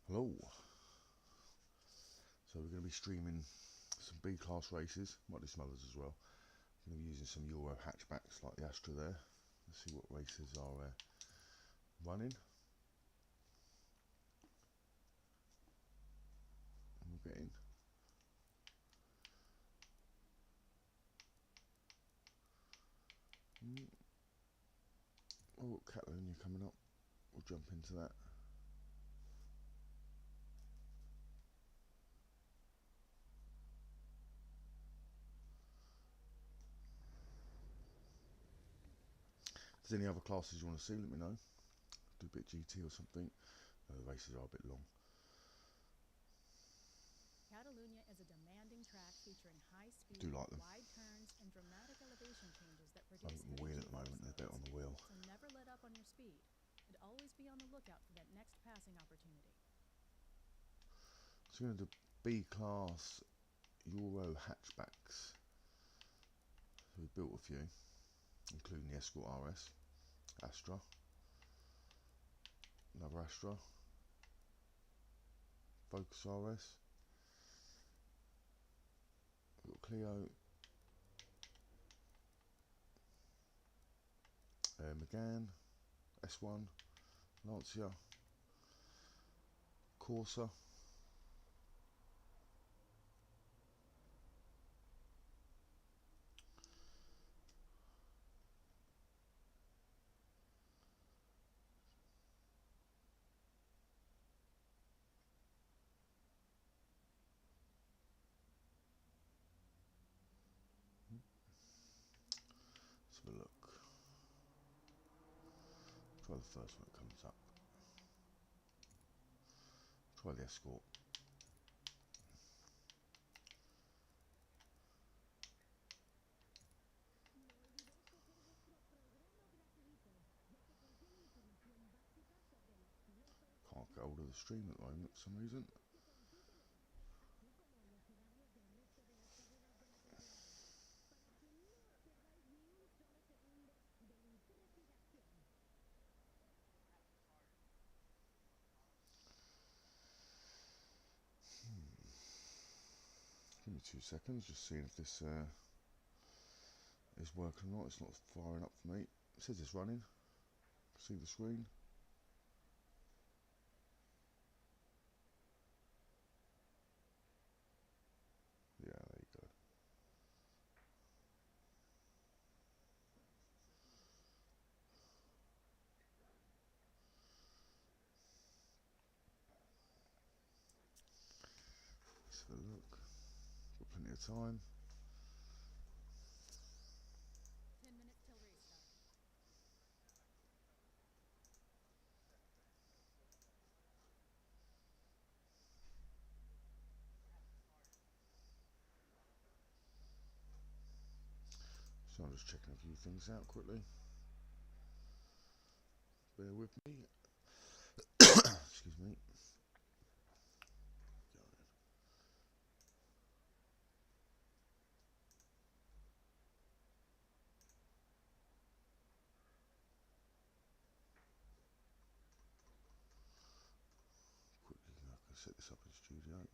Hello. So we're going to be streaming some B-class races, might do some others as well. I'm going to be using some Euro hatchbacks like the Astra there. Let's see what races are running. And we'll get in. Oh, Catalonia coming up. We'll jump into that. If there's any other classes you want to see, let me know. Do a bit GT or something. The races are a bit long. Catalunya is a demanding track featuring high speed, Do like them. wide turns, and dramatic elevation changes that I'm produce on the wheel at heavy the moment, they're better on the wheel. So never let up on your speed, and always be on the lookout for that next passing opportunity. So we're going to do B-class Euro hatchbacks. So we built a few, including the Escort RS, Astra, another Astra, Focus RS, we've got Clio, Megane, S1, Lancia, Corsa, let's have a look, try the first one that comes up, try the Escort. Can't get hold of the stream at the moment for some reason. Give me 2 seconds, just seeing if this is working or not. It's not firing up for me. It says it's running. See the screen. Yeah, there you go. Let's have a look. Got plenty of time. 10 minutes till race start. So I'm just checking a few things out quickly. Bear with me. Excuse me. Quickly, I can set this up in studio.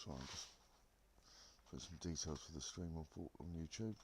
So I'm just put some details for the stream on YouTube.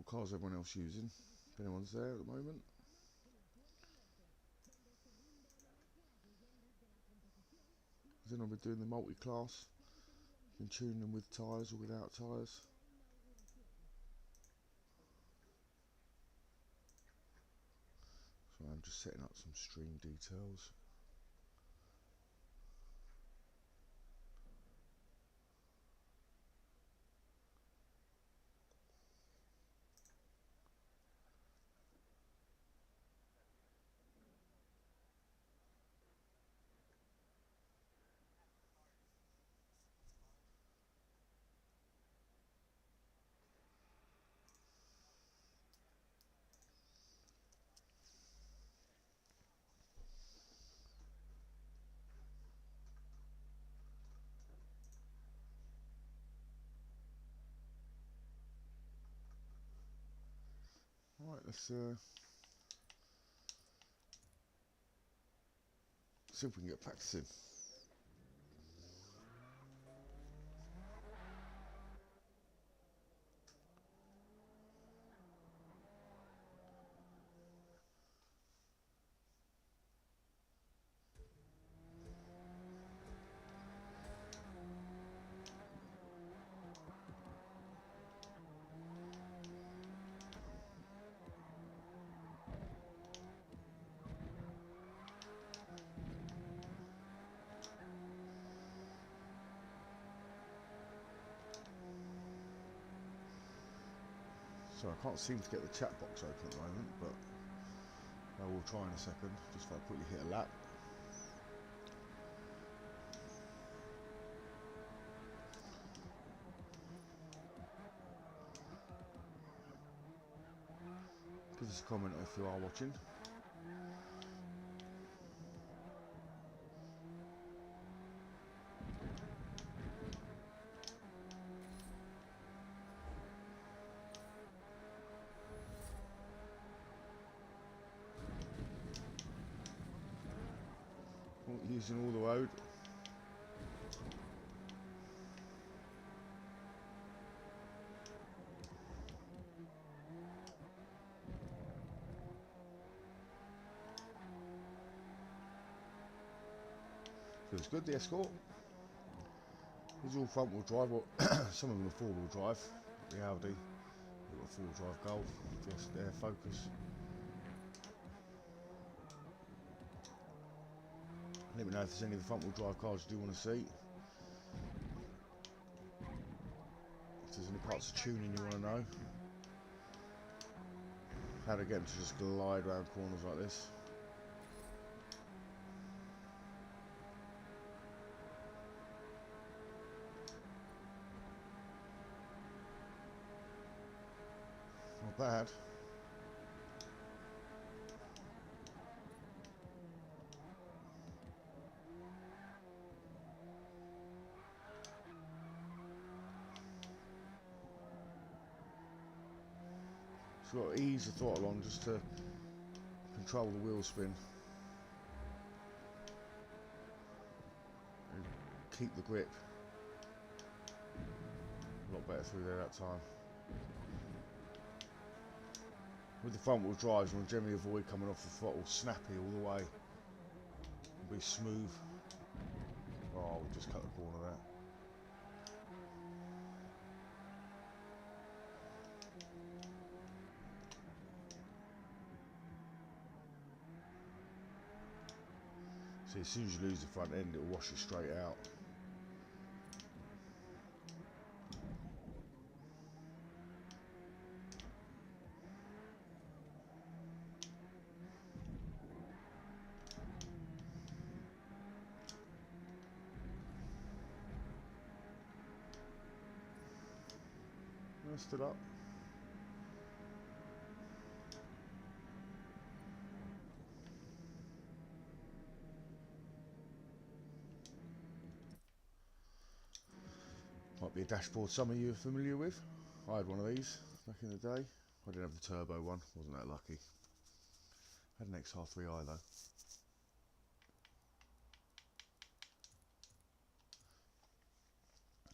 what car's everyone else using, if anyone's there at the moment. Then I'll be doing the multi-class, you can tune them with tyres or without tyres. So I'm just setting up some stream details. Right, let's see if we can get practicing. So I can't seem to get the chat box open at the moment, but I will try in a second, just if I quickly hit a lap. Give us a comment if you are watching. Using all the road. Feels good, the Escort. These are all front wheel drive, or some of them are four wheel drive. The Audi, they've got four wheel drive Golf, just their Focus. Let me know if there's any of the front wheel drive cars you do want to see. If there's any parts of tuning you want to know. How to get them to just glide around corners like this. Not bad. So I've got to ease the throttle on just to control the wheel spin. And keep the grip. A lot better through there that time. With the front wheel drives, we'll generally avoid coming off the throttle snappy all the way. It'll be smooth. Oh, we just cut the corner there. See, as soon as you lose the front end, it'll wash it straight out. Stood up. Might be a dashboard some of you are familiar with. I had one of these back in the day. I didn't have the turbo one, wasn't that lucky. I had an XR3i though.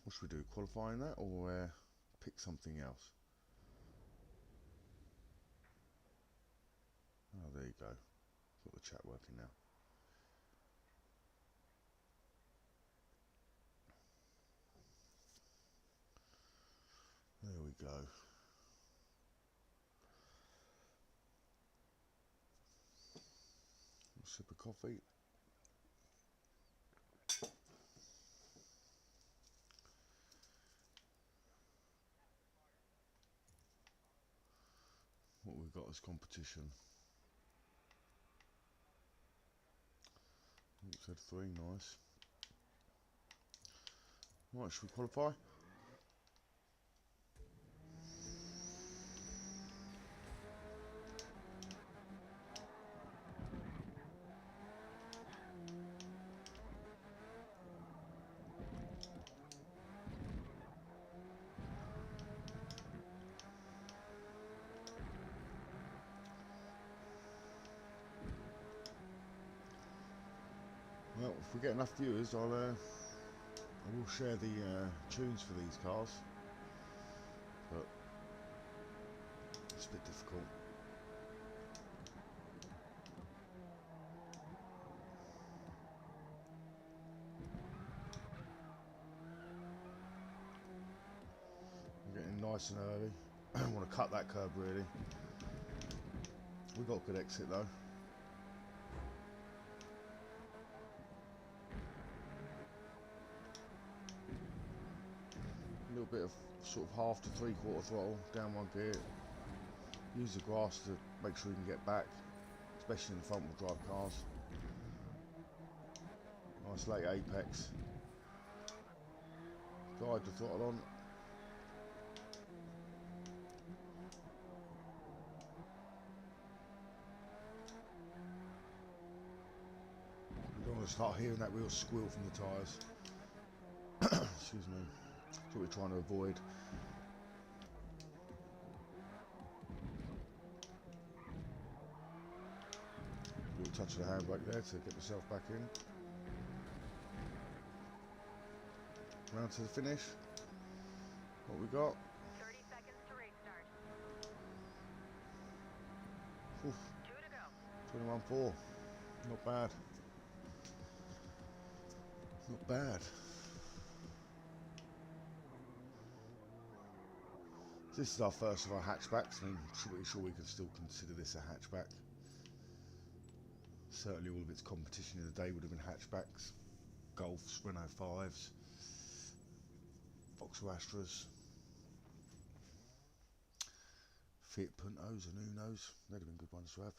What should we do? Qualifying that or pick something else? you go. Got the chat working now. There we go. A sip of coffee. What we've got is competition. Said 3, nice. Right, should we qualify? Well, if we get enough viewers, I will share the tunes for these cars, but it's a bit difficult. We're getting nice and early. I don't want to cut that curb really. We got a good exit though. A little bit of sort of half to 3/4 throttle, down one gear. Use the grass to make sure you can get back, especially in the front wheel drive cars. Nice late apex. Guide the throttle on. You don't want to start hearing that real squeal from the tyres. Excuse me. That's what we're trying to avoid. A little touch of the handbrake there to get myself back in. Round to the finish. What we got? 30 seconds to race start. Oof. 2 to go. 21.4. Not bad. Not bad. This is our first of our hatchbacks. I mean, I'm pretty sure we can still consider this a hatchback. Certainly all of its competition in the day would have been hatchbacks. Golfs, Renault 5s, Vauxhall Astras, Fiat Puntos and Unos. They'd have been good ones to have.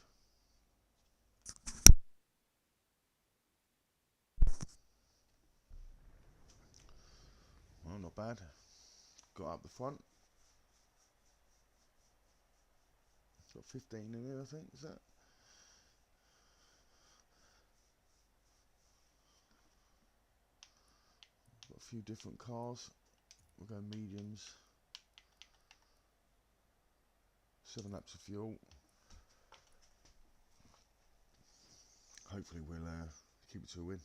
Well, not bad. Got up the front. Got 15 in here, I think, is that? Got a few different cars. We'll go mediums. 7 laps of fuel. Hopefully we'll keep it to a win.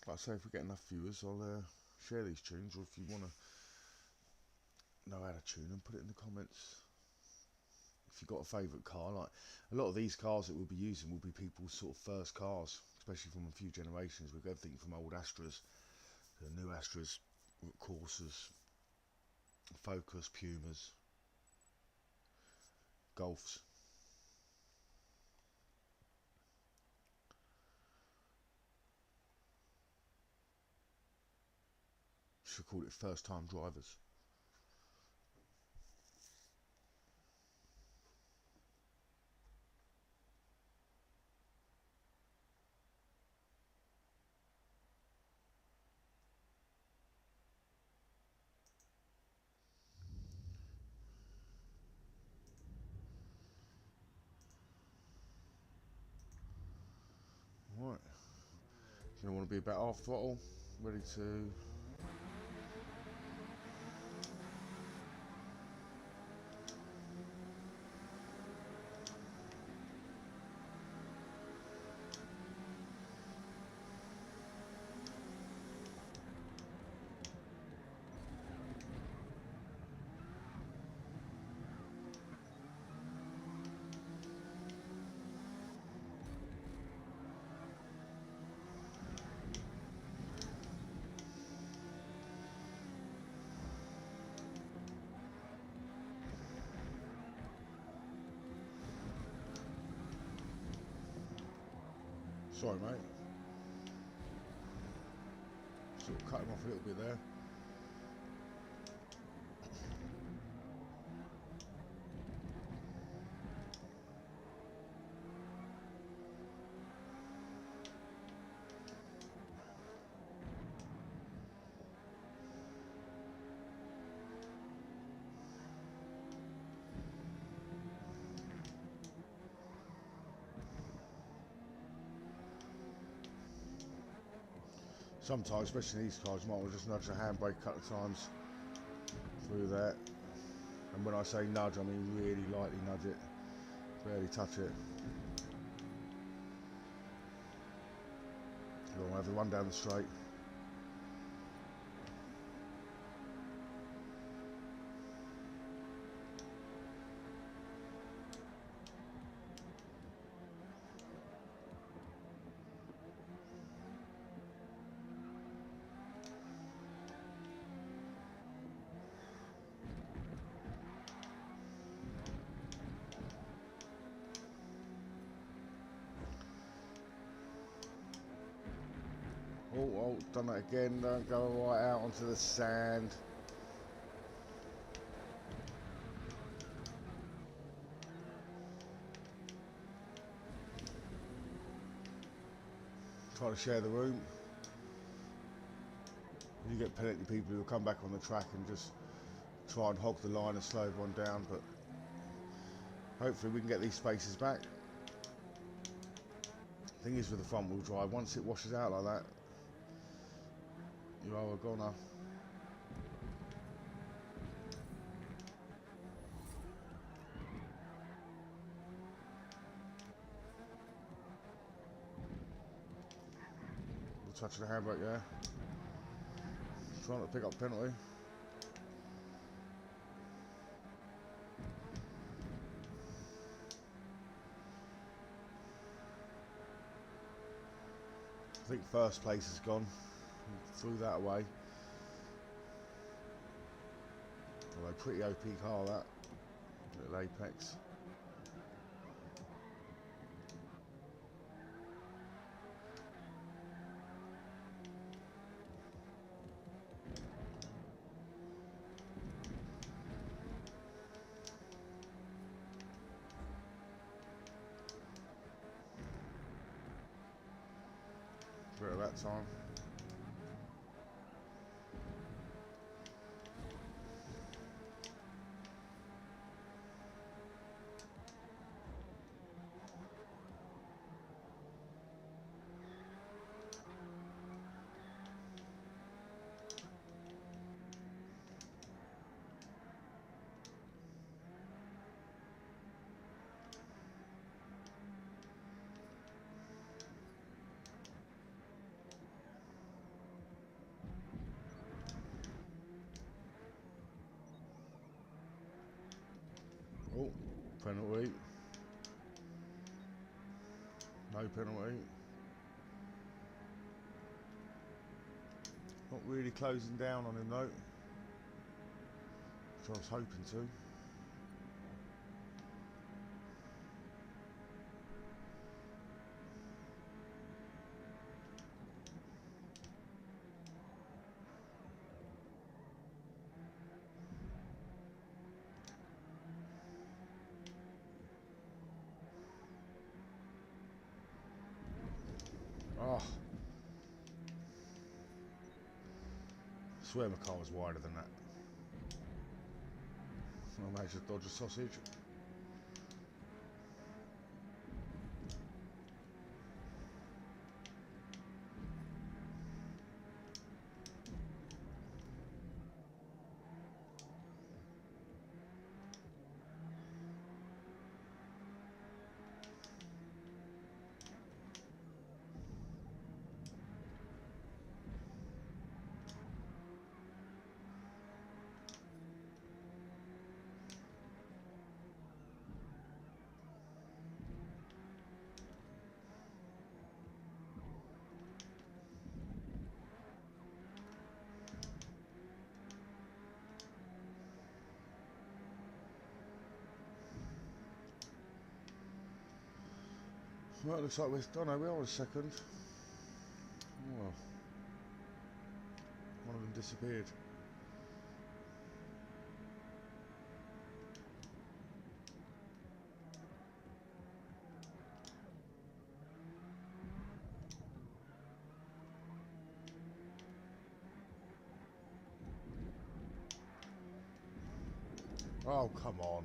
Like I say, if we get enough viewers, I'll share these tunes, or if you want to know how to tune them, put it in the comments. If you've got a favourite car, like a lot of these cars that we'll be using will be people's sort of first cars, especially from a few generations. We've got everything from old Astras to new Astras, Corsas, Focus, Pumas, Golfs. Should call it first time drivers. Right, going to want to be about half throttle, ready to Sorry, mate. Sort of cut him off a little bit there. Sometimes, especially in these cars, you might want to just nudge the handbrake a couple of times through that. And when I say nudge, I mean really lightly nudge it, barely touch it. You don't have to run down the straight. Oh, done that again. Don't go right out onto the sand. Try to share the room. You get plenty of people who will come back on the track and just try and hog the line and slow everyone down, but hopefully we can get these spaces back. Thing is with the front wheel drive, once it washes out like that, you are a goner. Touch of the handbrake there. Trying to pick up penalty. I think first place is gone. Threw that away. Although pretty OP car that. Little Apex. Bit of that time. Oh, penalty. No penalty. Not really closing down on him though, which I was hoping to. Oh, I swear my car was wider than that. I managed to dodge a sausage. Well, it looks like we're done. We are a second. Oh, one of them disappeared. Oh, come on.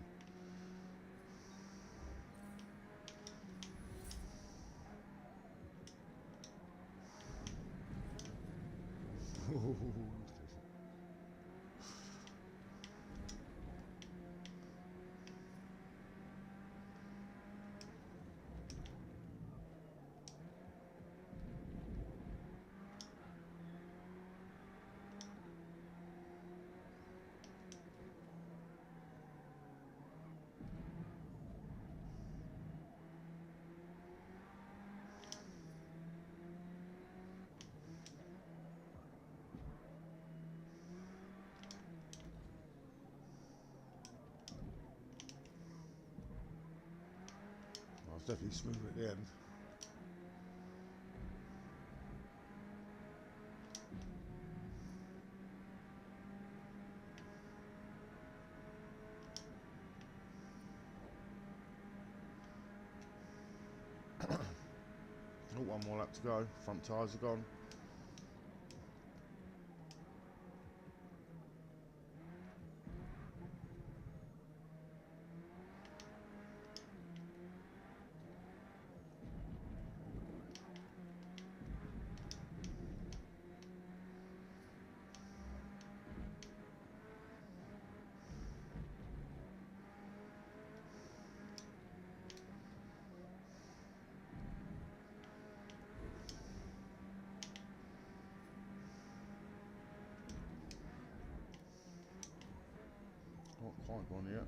I was definitely smooth at the end. Oh, one more lap to go. Front tyres are gone. Not quite gone yet.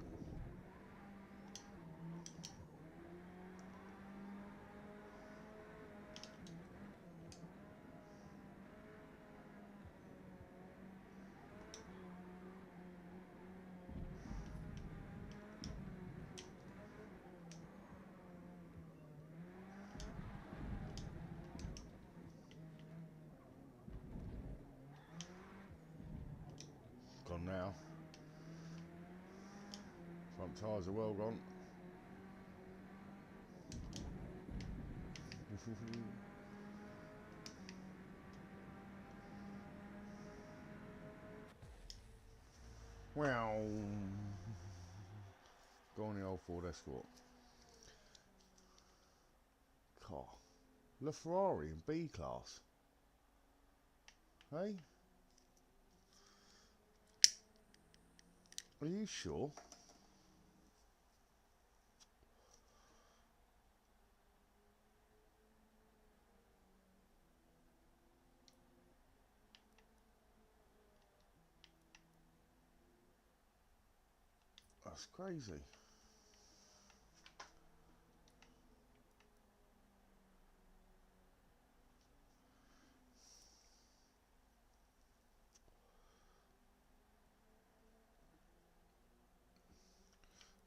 Gone now. Front tyres are well gone. Wow. Go on the old Ford Escort. Car. LaFerrari in B class. Hey? Are you sure? That's crazy.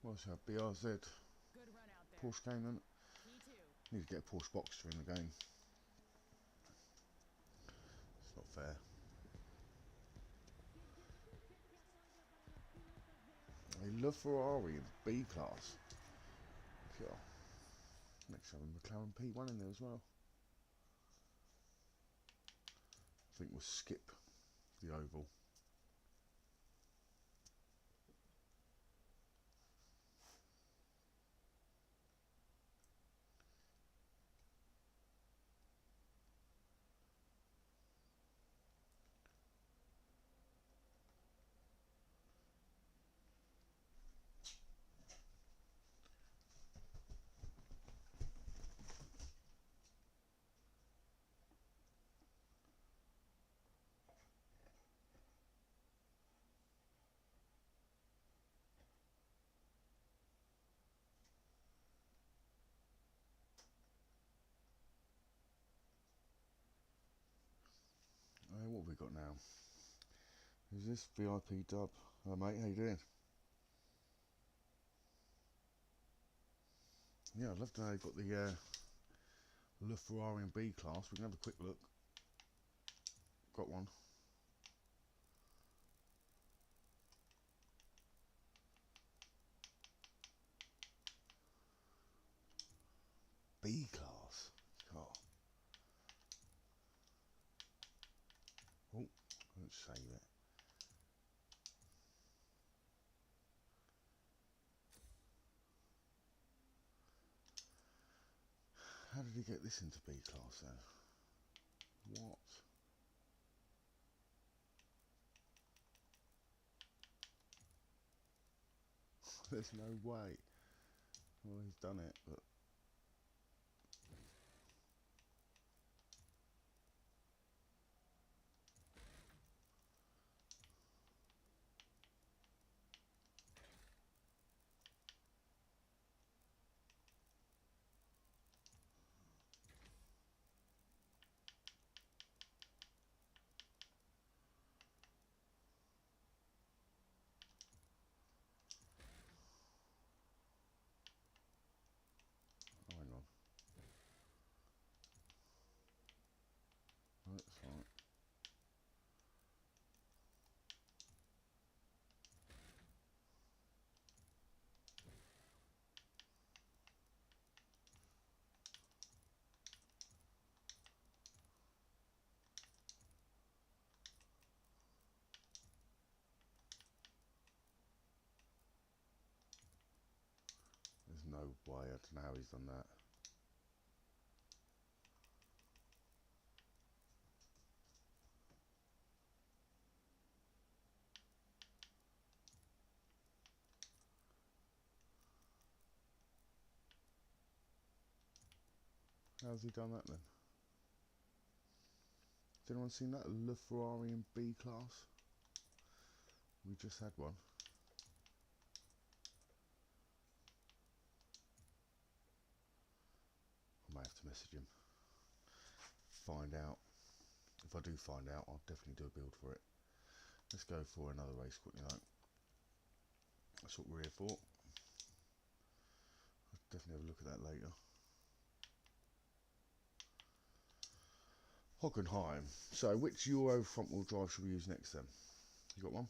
What's that? BRZ. Good run out there. Porsche game then. P2. Need to get a Porsche Boxster in the game. It's not fair. I love Ferrari in B class. Yeah. Next have a McLaren P1 in there as well. I think we'll skip the oval. What have we got now? Who's this? VIP dub. Hello mate, how you doing? Yeah, I'd love to know you've got the LaFerrari in B class. We can have a quick look. Got one. B class car. Oh, let's save it. How did he get this into B class then? What? There's no way. Well, he's done it, but oh, hang on. Oh, that's right. There's no way. I don't know how he's done that. How's he done that then? Has anyone seen that? LaFerrari in B class? We just had one. I might have to message him. Find out. If I do find out, I'll definitely do a build for it. Let's go for another race quickly though. That's what we're here for. I'll definitely have a look at that later. Hockenheim. So which Euro front wheel drive should we use next then? You got one?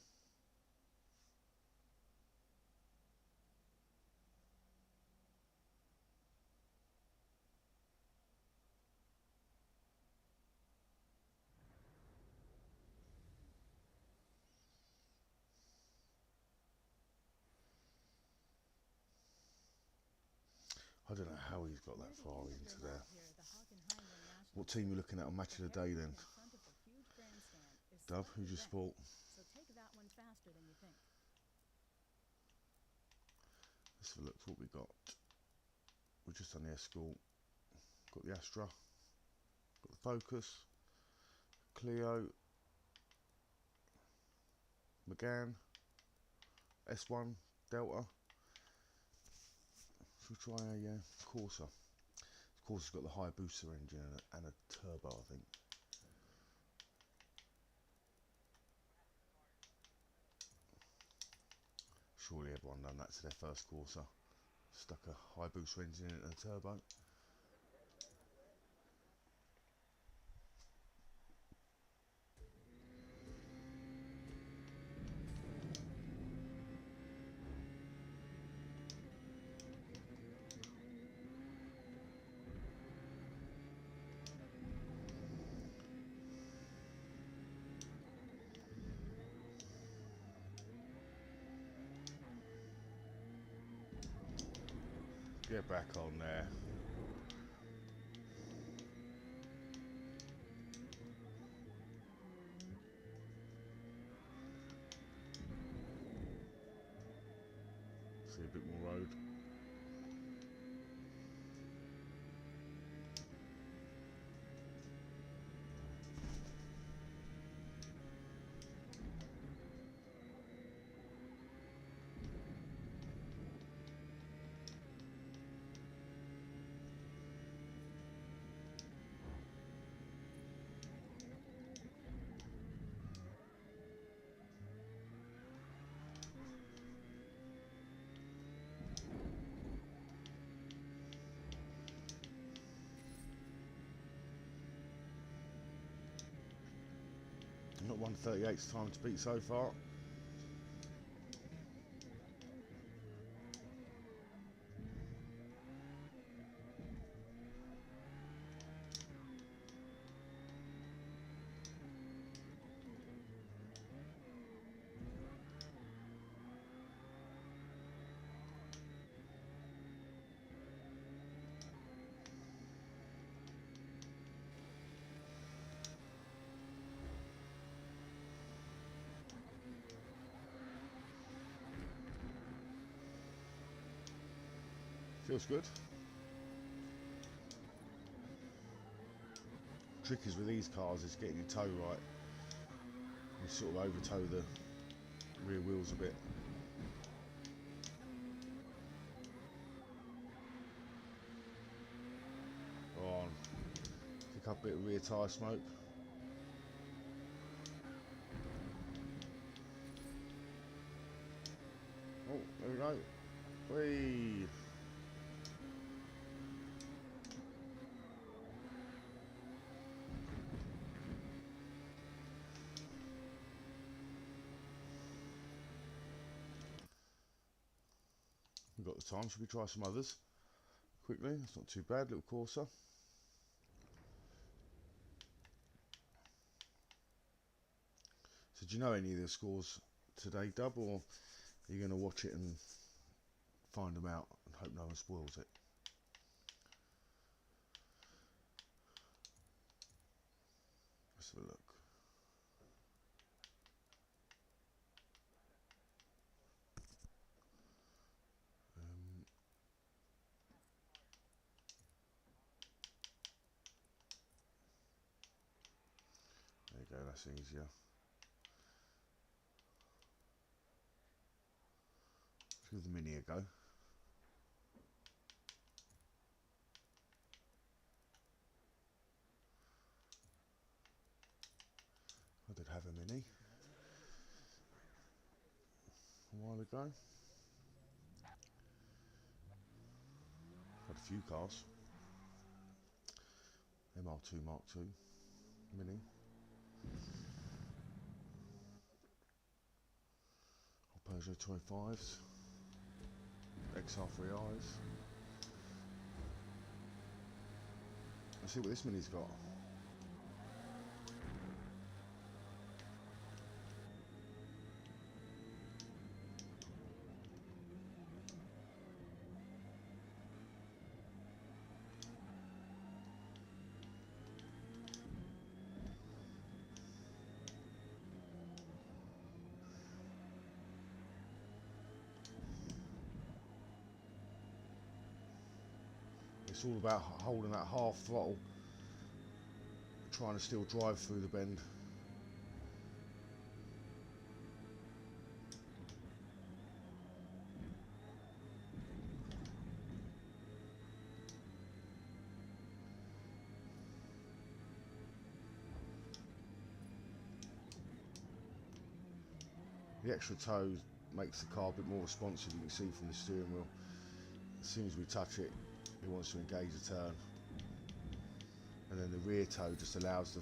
I don't know how he's got that far into there. What team are you looking at on Match of the Day then? Dove, who's your sport? So take that one faster than you think. Let's have a look what we got. We're just on the Escort. Got the Astra. Got the Focus. Clio. Megane. S1. Delta. Should we try a Corsa? Corsa's got the high booster engine and a turbo, I think. Surely everyone done that to their first Corsa. Stuck a high booster engine in a turbo. Get back on there. See a bit more road. Not 1:38's time to beat so far. Feels good. Trick is with these cars is getting your toe right. You sort of over toe the rear wheels a bit. On. Pick up a bit of rear tyre smoke. Oh, there we go. Whee! We've got the time, should we try some others? Quickly, it's not too bad, little Corsa. So do you know any of the scores today, Dub, or are you going to watch it and find them out and hope no one spoils it? Let's have a look. There you go, that's easier. Let's give the Mini a go. I did have a Mini a while ago. Had a few cars. MR2 Mark II Mini. Peugeot 205s. XR3Is. Let's see what this Mini's got. It's all about holding that half throttle, trying to still drive through the bend. The extra toe makes the car a bit more responsive, you can see from the steering wheel. As soon as we touch it, it wants to engage the turn. And then the rear toe just allows the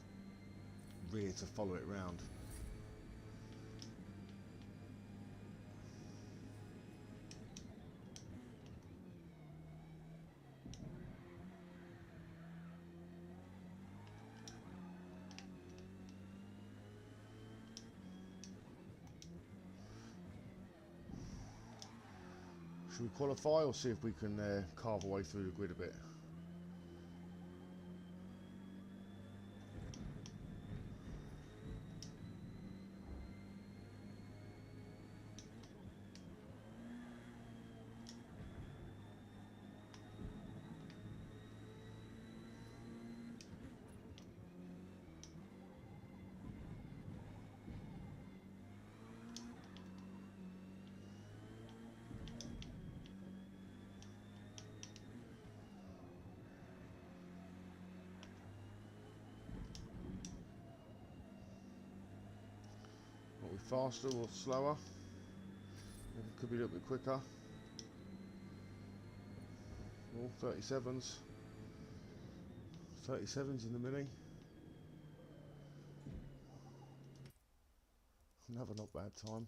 rear to follow it round. Should we qualify or see if we can carve our way through the grid a bit? Are we faster or slower? Maybe could be a little bit quicker. Oh, 37s. 37s in the Mini. another not bad time.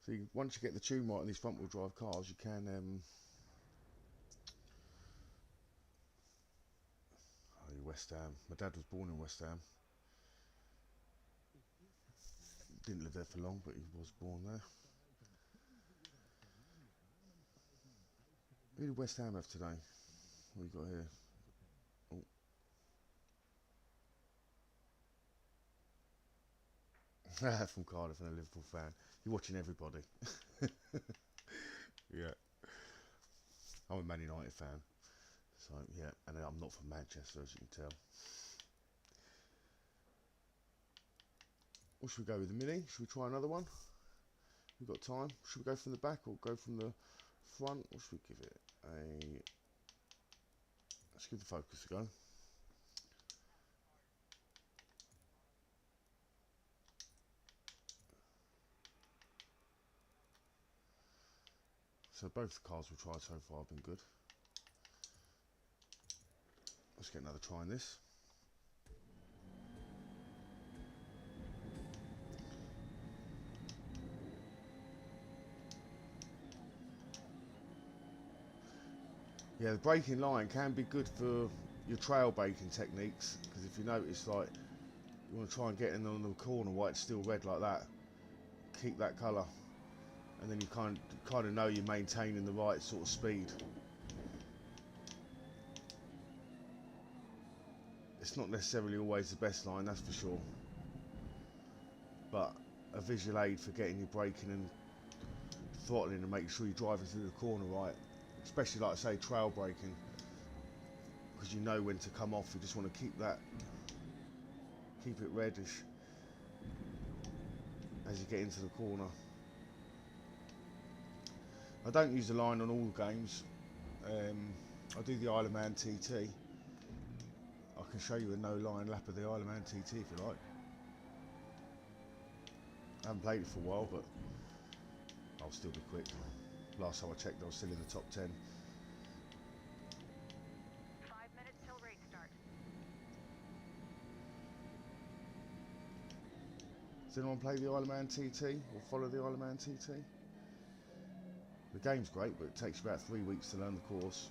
So once you get the tune right on these front wheel drive cars, you can West Ham. My dad was born in West Ham. Didn't live there for long, but he was born there. Who did West Ham have today? What we got here? Oh. From Cardiff and a Liverpool fan. You're watching everybody. Yeah. I'm a Man United fan. So, yeah. And I'm not from Manchester, as you can tell. What should we go with? The Mini? Should we try another one? We've got time. Should we go from the back or go from the front? What should we give it? Let's give the Focus a go. So both the cars we've tried so far have been good. Let's get another try on this. Yeah, the braking line can be good for your trail braking techniques, because if you notice, like, you want to try and get in on the corner while it's still red like that, keep that colour, and then you kind of know you're maintaining the right sort of speed. It's not necessarily always the best line, that's for sure, but a visual aid for getting your braking and throttling and making sure you're driving through the corner right. Especially, like I say, trail braking, because you know when to come off. You just want to keep it reddish as you get into the corner. I don't use the line on all games. I do the Isle of Man TT. I can show you a no line lap of the Isle of Man TT if you like. I haven't played it for a while, but I'll still be quick. Last time I checked, I was still in the top 10. 5 minutes till race start. Does anyone play the Isle of Man TT or follow the Isle of Man TT? The game's great, but it takes about 3 weeks to learn the course.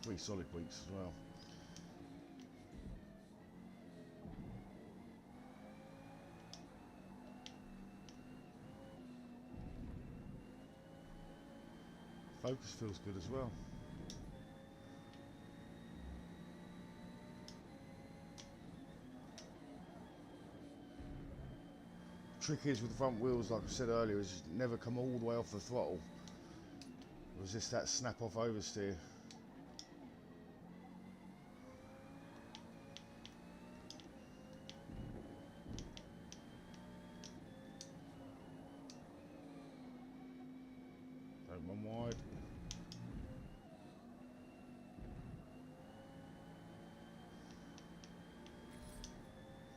3 solid weeks as well. Focus feels good as well. Trick is with the front wheels, like I said earlier, is never come all the way off the throttle. Resist that snap off oversteer. Don't run wide.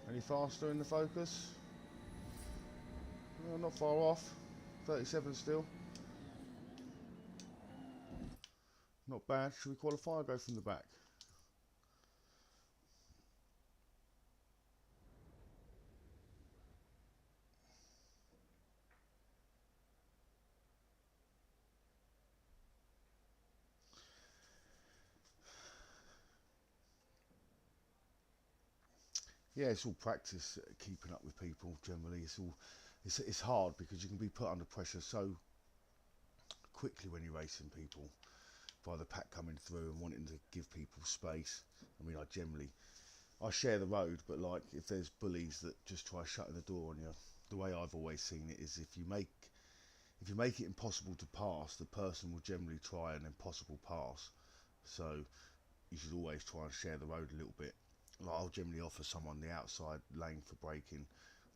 Any faster in the Focus? No, not far off. 37 still. Not bad. Should we qualify or go from the back? Yeah, it's all practice, keeping up with people generally. It's hard because you can be put under pressure so quickly when you're racing people by the pack coming through and wanting to give people space. I mean, I share the road, but like if there's bullies that just try shutting the door on you, the way I've always seen it is if you make it impossible to pass, the person will generally try an impossible pass. So you should always try and share the road a little bit. Like I'll generally offer someone the outside lane for braking,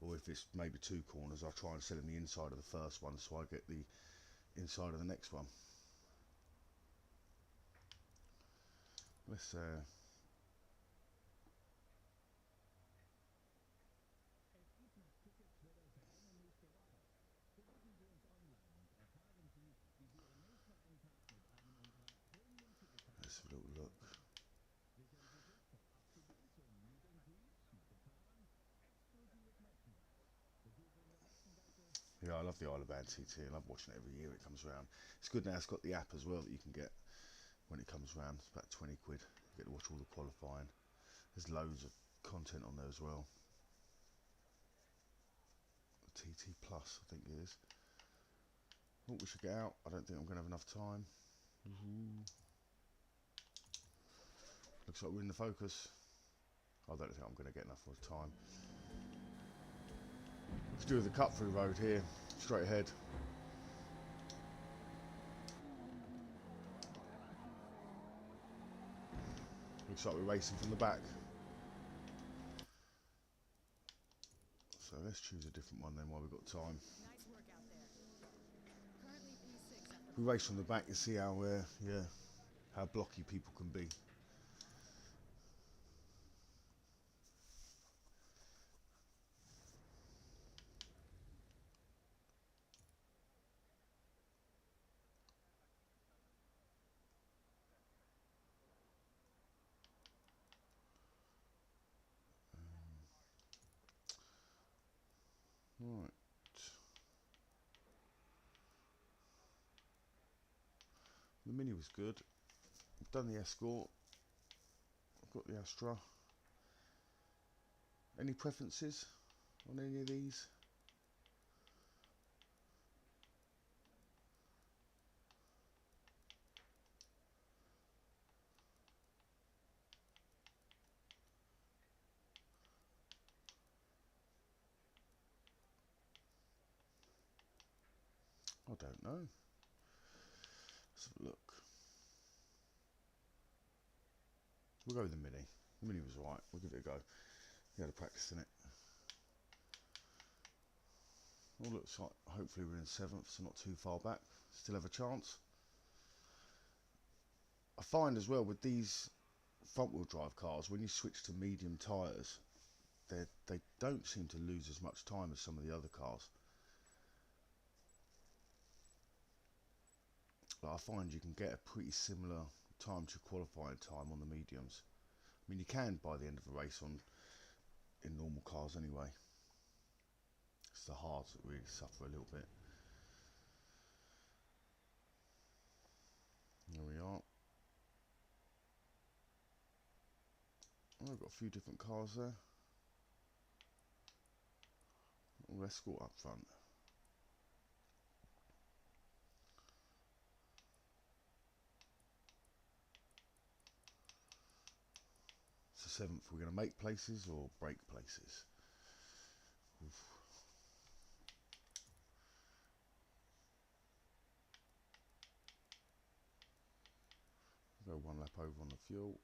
or if it's maybe 2 corners, I'll try and sell them the inside of the first one so I get the inside of the next one. Let's have a little look. Yeah, I love the Isle of Man TT. I love watching it every year it comes around. It's good now. It's got the app as well that you can get when it comes around. It's about 20 quid. You get to watch all the qualifying. There's loads of content on there as well. TT Plus, I think it is. Oh, we should get out. I don't think I'm going to have enough time. Looks like we're in the focus. I don't think I'm going to get enough time. Let's do the cut through road here, straight ahead. Looks like we're racing from the back. So let's choose a different one then while we've got time. Nice work out there. Currently P6 after We race from the back and see how how blocky people can be. Right. The Mini was good. I've done the Escort. I've got the Astra. Any preferences on any of these? I don't know. Let's have a look. We'll go with the Mini. The Mini was right. We'll give it a go. We had a practice in it. All looks like hopefully we're in 7th, so not too far back. Still have a chance. I find as well with these front wheel drive cars, when you switch to medium tyres, they don't seem to lose as much time as some of the other cars. But I find you can get a pretty similar time to qualifying time on the mediums. I mean, you can by the end of a race in normal cars anyway. It's the hards that really suffer a little bit. There we are. Oh, we've got a few different cars there. Little Escort up front. It's the 7th. We're going to make places or break places. Oof. Go one lap over on the fuel.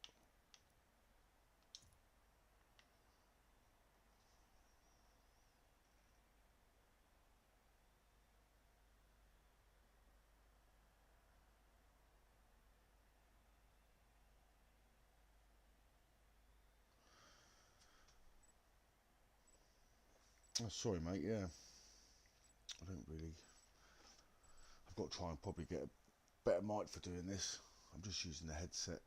Oh, sorry mate, yeah. I don't really... I've got to try and probably get a better mic for doing this. I'm just using the headset.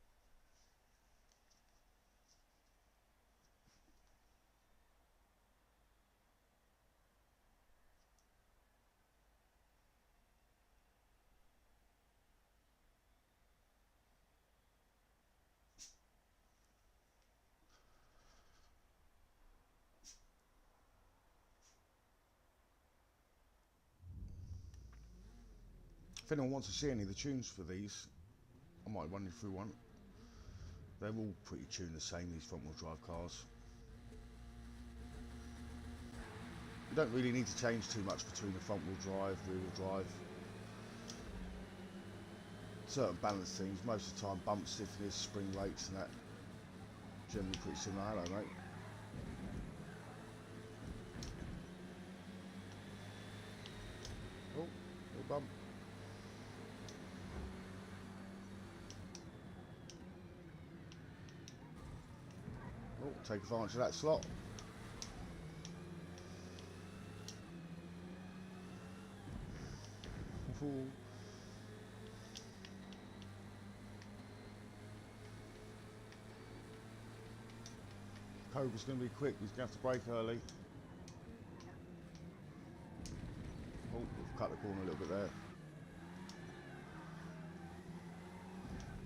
If anyone wants to see any of the tunes for these, I might run you through one. They're all pretty tuned the same, these front wheel drive cars. You don't really need to change too much between the front wheel drive, rear wheel drive. Certain balance things, most of the time bump stiffness, spring rates and that, generally pretty similar. Hello mate. Oh, little bump. Oh, take advantage of that slot. Cobra's going to be quick, he's going to have to brake early. cut the corner a little bit there.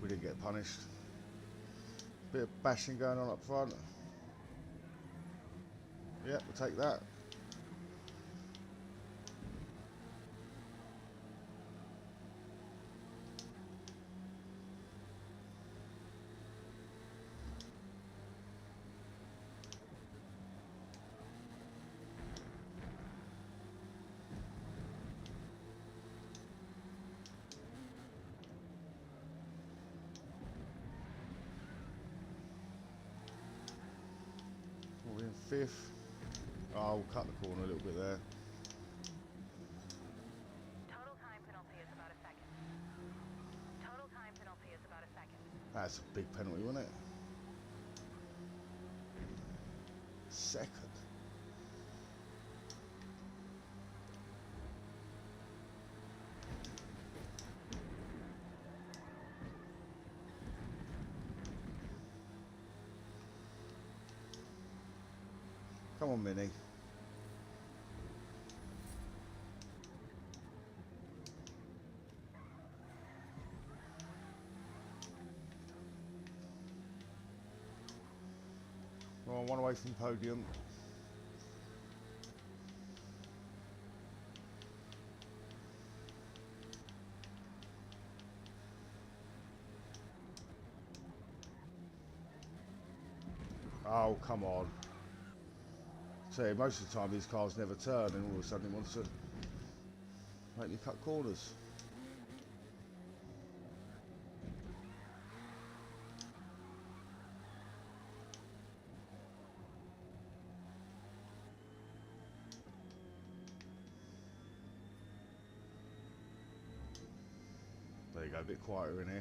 We didn't get punished. Bit of bashing going on up front. Yeah, we'll take that. We're in fifth. Oh, we'll cut the corner a little bit there. Total time penalty is about a second. Total time penalty is about a second. That's a big penalty, wasn't it? Second. Come on, Minnie. Well, one away from podium. Oh, come on. See, most of the time these cars never turn, and all of a sudden it wants to make me cut corners. There you go, a bit quieter in here.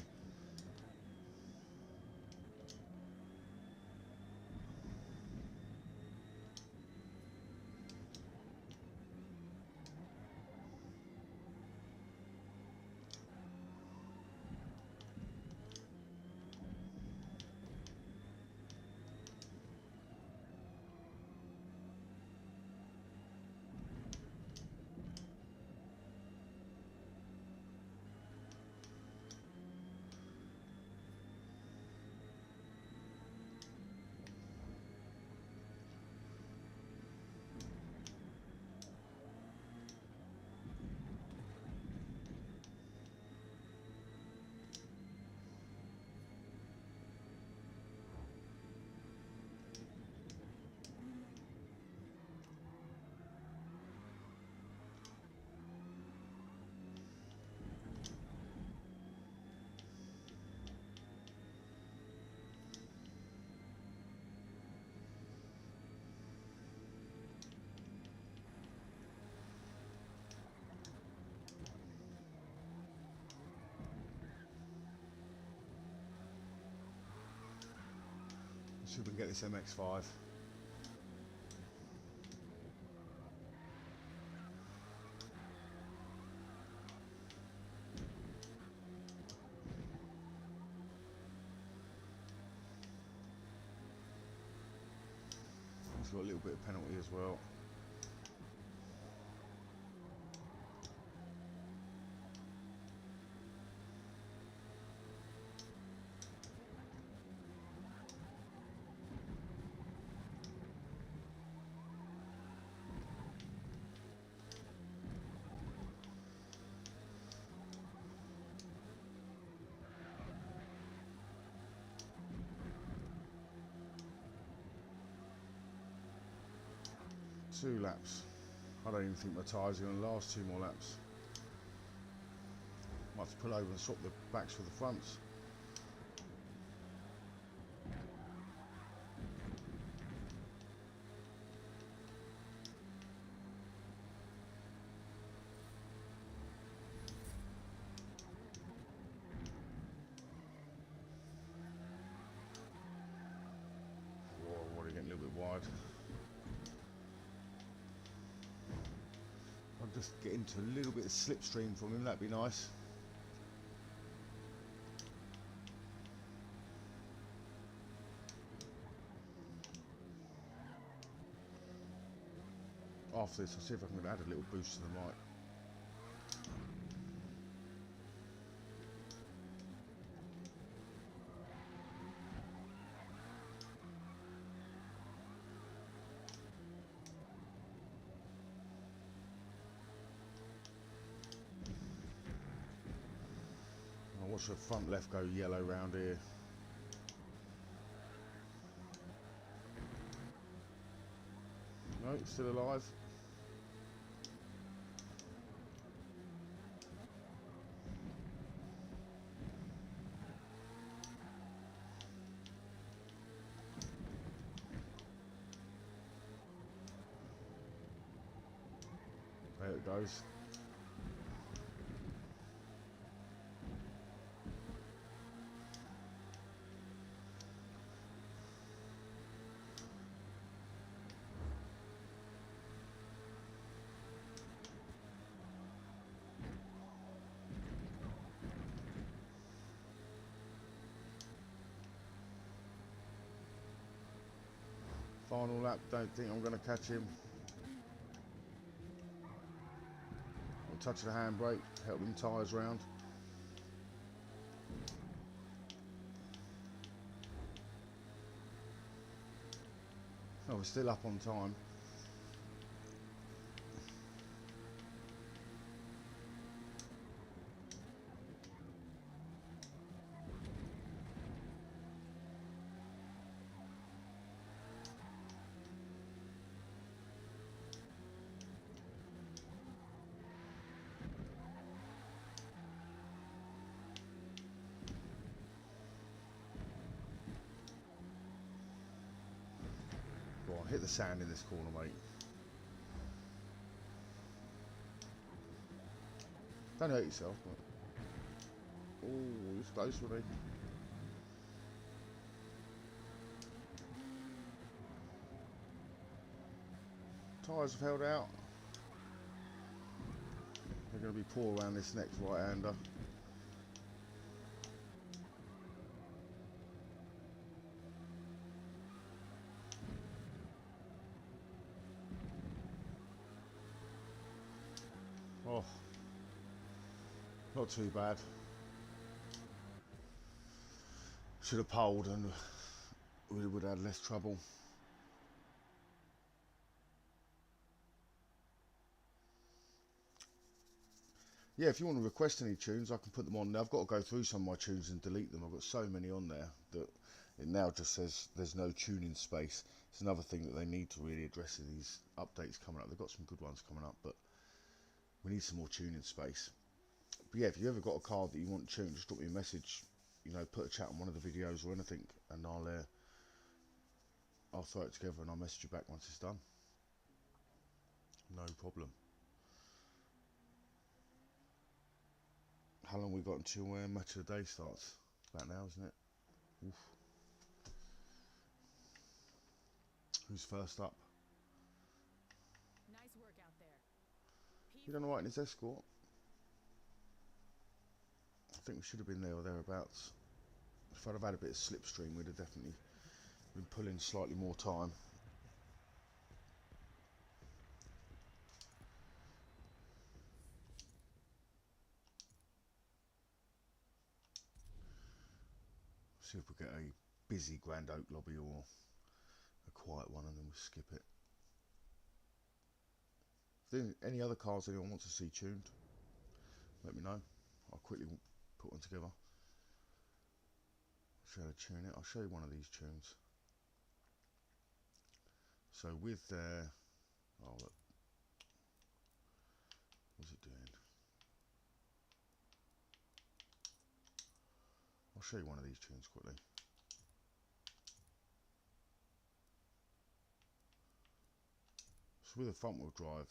See if we can get this MX-5. It's got a little bit of penalty as well. Two laps. I don't even think my tyres are going to last 2 more laps. Might have to pull over and swap the backs for the fronts. Whoa, already getting a little bit wide. I'll just get into a little bit of slipstream from him, that'd be nice. After this, I'll see if I can add a little boost to the mic. I'll watch the front left go yellow round here. No, it's still alive. There it goes. Final lap, don't think I'm going to catch him. I'll touch the handbrake, help them tyres round. Oh, we're still up on time. Go on, hit the sand in this corner, mate. Don't hurt yourself, but... Oh, he's close, wasn't he? Tyres have held out. They're going to be poor around this next right-hander. Oh, not too bad. Should have poled and we would have had less trouble. Yeah, if you want to request any tunes, I can put them on there. I've got to go through some of my tunes and delete them. I've got so many on there that it now just says there's no tuning space. It's another thing that they need to really address in these updates coming up. They've got some good ones coming up, but we need some more tuning space. But yeah, if you ever got a car that you want tuned, just drop me a message. You know, put a chat on one of the videos or anything, and I'll throw it together and I'll message you back once it's done. No problem. How long we got until match of the day starts? About now, isn't it? Oof. Who's first up? Nice work out there. You done alright in his escort? I think we should have been there or thereabouts. If I'd have had a bit of slipstream, we'd have definitely been pulling slightly more time. See if we get a busy Grand Oak lobby or a quiet one, and then we'll skip it. If there's any other cars anyone wants to see tuned, let me know. I'll quickly put one together. Show how to tune it. I'll show you one of these tunes. So with oh look, what's it doing? I'll show you one of these tunes quickly. So with a front wheel drive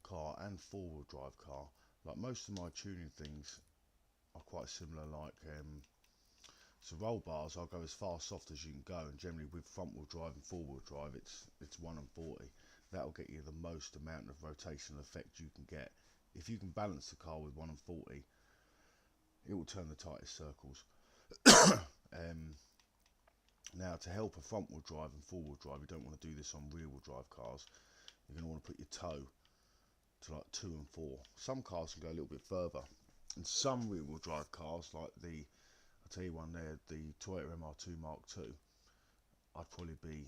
car and four wheel drive car, like most of my tuning things are quite similar. Like so roll bars, I'll go as far soft as you can go, and generally with front wheel drive and four wheel drive it's 1 and 40. That'll get you the most amount of rotational effect you can get. If you can balance the car with 1 and 40, it will turn the tightest circles. Now, to help a front wheel drive and four wheel drive, you don't want to do this on rear wheel drive cars. You're going to want to put your toe to like 2 and 4. Some cars can go a little bit further, and some rear wheel drive cars like I'll tell you one there, the Toyota MR2 Mark II, I'd probably be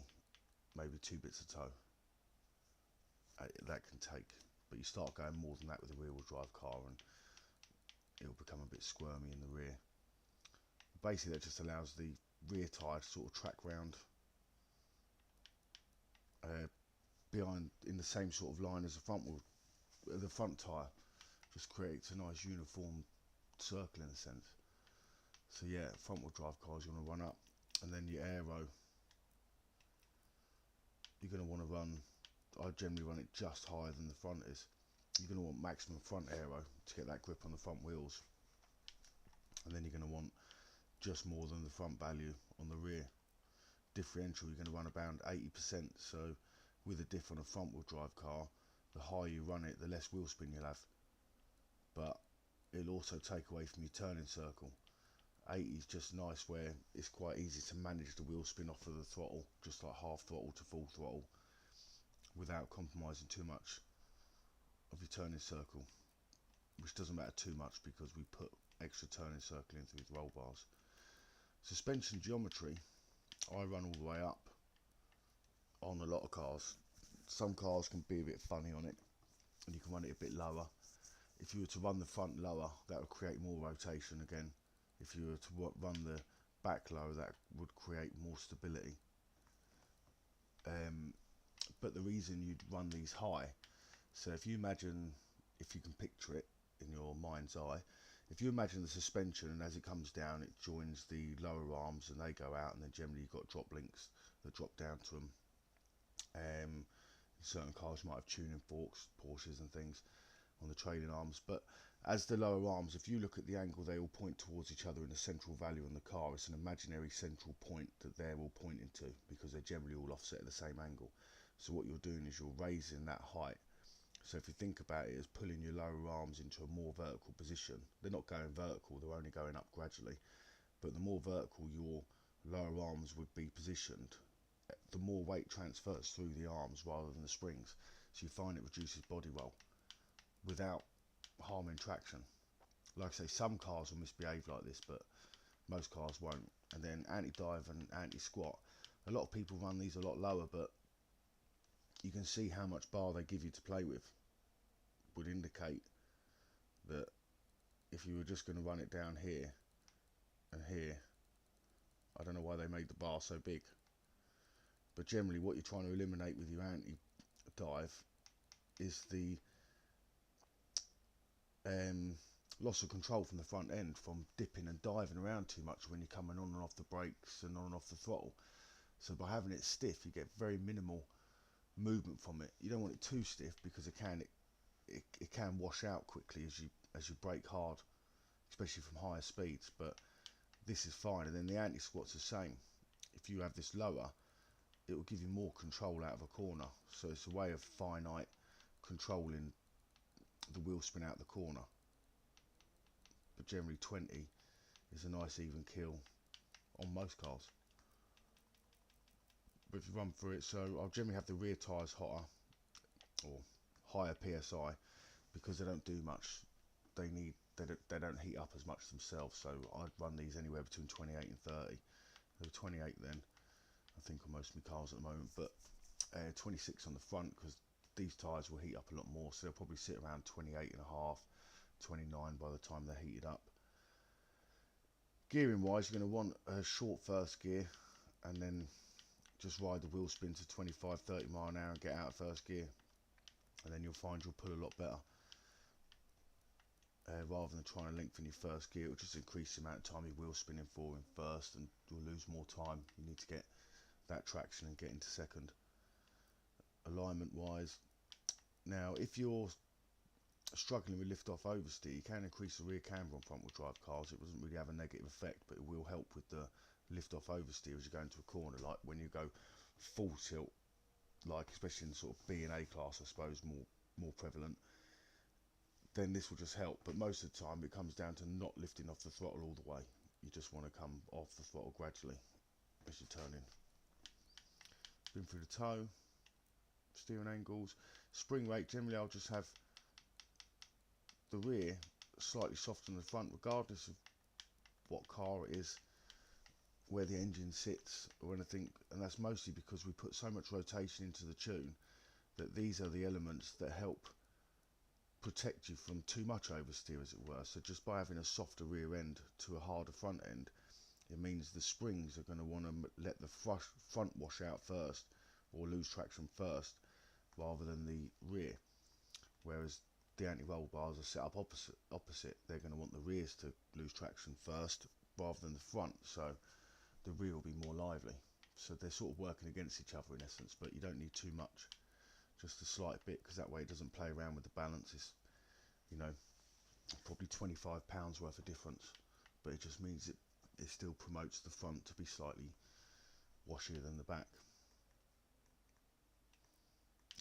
maybe 2 bits of toe. That can take, but you start going more than that with a rear wheel drive car and it'll become a bit squirmy in the rear. Basically that just allows the rear tyre to sort of track round behind in the same sort of line as the front wheel. The front tyre just creates a nice uniform circle in a sense. So yeah, front wheel drive cars you want to run up, and then your aero you're going to want to run, I generally run it just higher than the front is. You're going to want maximum front aero to get that grip on the front wheels, and then you're going to want just more than the front value on the rear. Differential you're going to run about 80%, so with a diff on a front wheel drive car, the higher you run it, the less wheel spin you'll have, but it'll also take away from your turning circle. 80 is just nice where it's quite easy to manage the wheel spin off of the throttle, just like half throttle to full throttle, without compromising too much of your turning circle, which doesn't matter too much because we put extra turning circle into these roll bars. Suspension geometry, I run all the way up on a lot of cars. Some cars can be a bit funny on it, and you can run it a bit lower. If you were to run the front lower, that would create more rotation again. If you were to run the back lower, that would create more stability. But the reason you'd run these high, so if you imagine, if you can picture it in your mind's eye, if you imagine the suspension, and as it comes down it joins the lower arms and they go out, and then generally you've got drop links that drop down to them. Certain cars might have tuning forks, Porsches and things, on the trailing arms, but as the lower arms, if you look at the angle, they all point towards each other in a central value on the car. It's an imaginary central point that they're all pointing to, because they're generally all offset at the same angle. So what you're doing is you're raising that height. So if you think about it as pulling your lower arms into a more vertical position, they're not going vertical, they're only going up gradually, but the more vertical your lower arms would be positioned, the more weight transfers through the arms rather than the springs, so you find it reduces body roll without harming traction. Like I say, some cars will misbehave like this, but most cars won't. And then anti-dive and anti-squat, a lot of people run these a lot lower, but you can see how much bar they give you to play with. Would indicate that if you were just going to run it down here and here, I don't know why they made the bar so big, but generally what you're trying to eliminate with your anti-dive is the loss of control from the front end, from dipping and diving around too much when you're coming on and off the brakes and on and off the throttle. So by having it stiff, you get very minimal movement from it. You don't want it too stiff, because it can wash out quickly as you brake hard, especially from higher speeds. But this is fine. And then the anti-squat's the same. If you have this lower, it will give you more control out of a corner. So it's a way of finite controlling the wheel spin out the corner. But generally 20 is a nice even kill on most cars. But if you run through it, so I'll generally have the rear tyres hotter or higher PSI, because they don't do much. They don't heat up as much themselves, so I'd run these anywhere between 28 and 30. They were 28 then, I think, on most of my cars at the moment, but 26 on the front, because these tyres will heat up a lot more, so they'll probably sit around 28 and a half, 29 by the time they're heated up. Gearing wise, you're going to want a short first gear, and then just ride the wheel spin to 25-30 mile an hour and get out of first gear, and then you'll find you'll pull a lot better. Rather than trying to lengthen your first gear, it will just increase the amount of time your wheel spinning for in first, and you'll lose more time. You need to get that traction and get into second. Alignment wise, now if you're struggling with lift off oversteer, you can increase the rear camber on front wheel drive cars. It doesn't really have a negative effect, but it will help with the lift off oversteer as you go into a corner, like when you go full tilt, like especially in sort of B and A class, I suppose more prevalent, then this will just help. But most of the time it comes down to not lifting off the throttle all the way. You just want to come off the throttle gradually as you turn in. Been through the toe, steering angles, spring rate. Generally I'll just have the rear slightly softer than the front, regardless of what car it is, where the engine sits or anything, and that's mostly because we put so much rotation into the tune that these are the elements that help protect you from too much oversteer, as it were. So just by having a softer rear end to a harder front end, it means the springs are going to want to let the front wash out first or lose traction first rather than the rear, whereas the anti-roll bars are set up opposite. They're going to want the rears to lose traction first rather than the front, so the rear will be more lively. So they're sort of working against each other in essence, but you don't need too much, just a slight bit, because that way it doesn't play around with the balance. It's, you know, probably £25 worth of difference, but it just means it still promotes the front to be slightly washier than the back.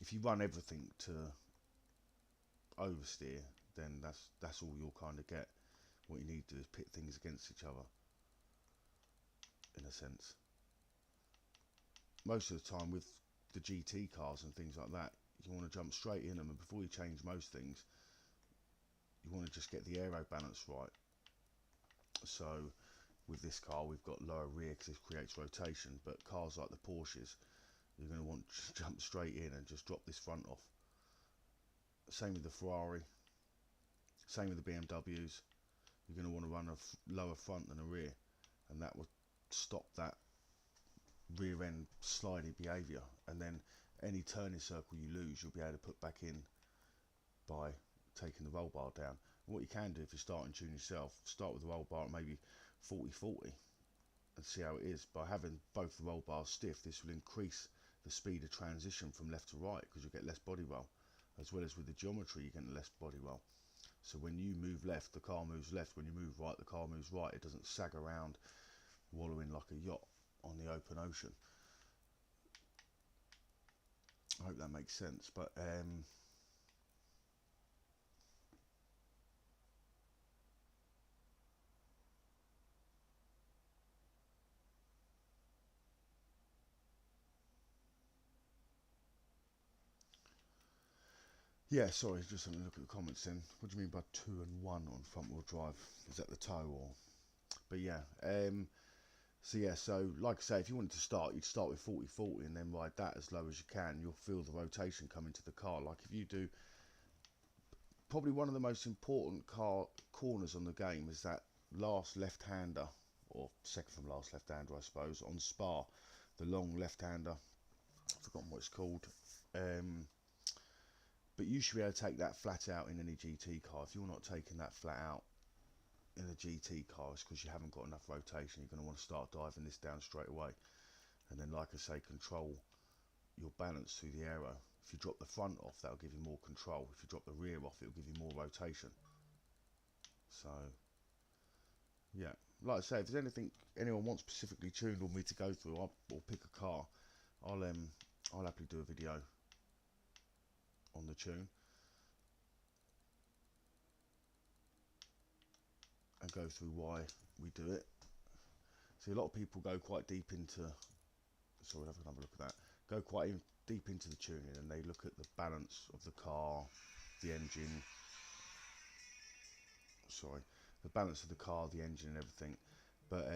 If you run everything to oversteer, then that's all you'll kind of get. What you need to do is pit things against each other, in a sense. Most of the time with the GT cars and things like that, you want to jump straight in them, and before you change most things, you want to just get the aero balance right. So with this car we've got lower rear because it creates rotation, but cars like the Porsches, you're going to want to jump straight in and just drop this front off. Same with the Ferrari, same with the BMWs. You're going to want to run a lower front than a rear, and that will stop that rear end sliding behaviour, and then any turning circle you lose you'll be able to put back in by taking the roll bar down. And what you can do if you're starting tune yourself, start with the roll bar at maybe 40-40 and see how it is. By having both the roll bars stiff, this will increase the speed of transition from left to right, because you'll get less body roll, as well as with the geometry you're getting less body roll. So when you move left, the car moves left. When you move right, the car moves right. It doesn't sag around wallowing like a yacht on the open ocean. I hope that makes sense. But yeah, sorry, just having a look at the comments then. What do you mean by 2 and 1 on front wheel drive? Is that the toe or? But yeah, so yeah, so like I say, if you wanted to start, you'd start with 40-40 and then ride that as low as you can. You'll feel the rotation come into the car. Like if you do, probably one of the most important car corners on the game is that last left-hander, or second from last left-hander I suppose, on Spa, the long left-hander, I've forgotten what it's called. But you should be able to take that flat out in any GT car. If you're not taking that flat out in a GT car, it's because you haven't got enough rotation. You're going to want to start diving this down straight away, and then, like I say, control your balance through the aero. If you drop the front off, that'll give you more control. If you drop the rear off, it'll give you more rotation. So yeah, like I say, if there's anything anyone wants specifically tuned on me to go through, or pick a car, I'll happily do a video on the tune and go through why we do it. See, a lot of people go quite deep into, so we'll have another look at that, go quite deep into the tuning, and they look at the balance of the car, the engine, the balance of the car, the engine and everything. But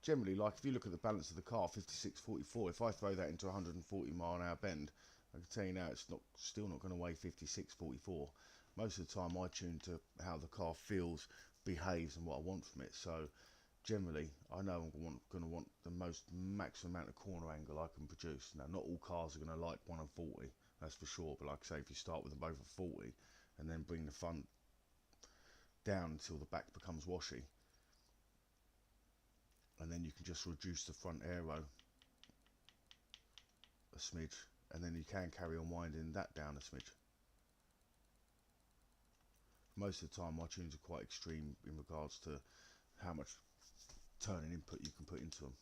generally, like if you look at the balance of the car, 56-44, if I throw that into 140 mile an hour bend, I can tell you now it's still not going to weigh 56-44. Most of the time I tune to how the car feels, behaves and what I want from it. So generally I know I'm going to want the most maximum amount of corner angle I can produce. Now not all cars are going to like 140, that's for sure, but like I say, if you start with them both at 40 and then bring the front down until the back becomes washy, and then you can just reduce the front aero a smidge, and then you can carry on winding that down a smidge. Most of the time my tunes are quite extreme in regards to how much turning input you can put into them.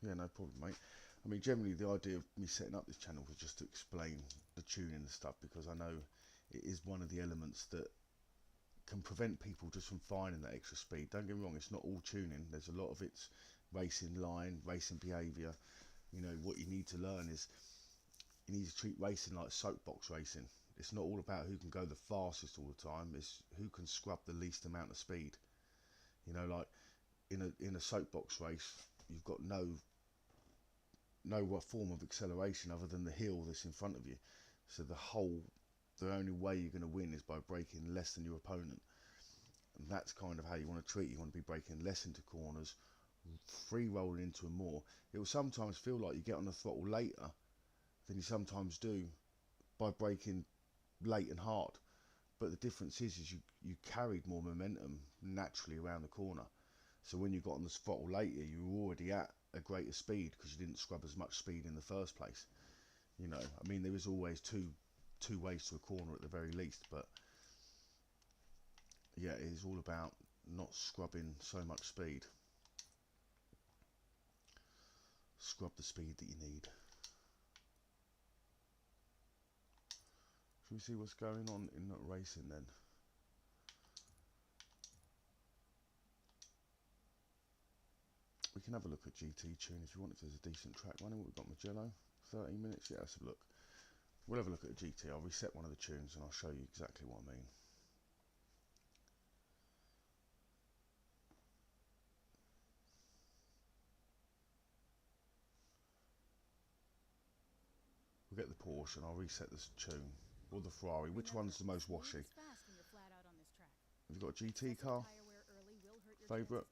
Yeah, no problem, mate. I mean, generally the idea of me setting up this channel was just to explain the tuning and stuff, because I know it is one of the elements that can prevent people just from finding that extra speed. Don't get me wrong, it's not all tuning. There's a lot of it's racing line, racing behaviour. You know, what you need to learn is you need to treat racing like soapbox racing. It's not all about who can go the fastest all the time. It's who can scrub the least amount of speed. You know, like in a soapbox race, you've got no form of acceleration other than the hill that's in front of you. So the only way you're going to win is by braking less than your opponent. And that's kind of how you want to treat. You want to be braking less into corners, free rolling into them more. It will sometimes feel like you get on the throttle later than you sometimes do by braking late and hard. But the difference is you carried more momentum naturally around the corner. So when you got on the throttle later, you were already at a greater speed because you didn't scrub as much speed in the first place. You know, I mean, there is always two ways to a corner at the very least, but yeah, it is all about not scrubbing so much speed. Scrub the speed that you need. Should we see what's going on in that racing then? We can have a look at GT Tune if you want, if there's a decent track running. We've got Magello, 30 minutes, yeah, let's have a look. We'll have a look at the GT. I'll reset one of the tunes and I'll show you exactly what I mean. We'll get the Porsche and I'll reset this tune. Or the Ferrari. Which one's the most washy? Have you got a GT car? Favourite?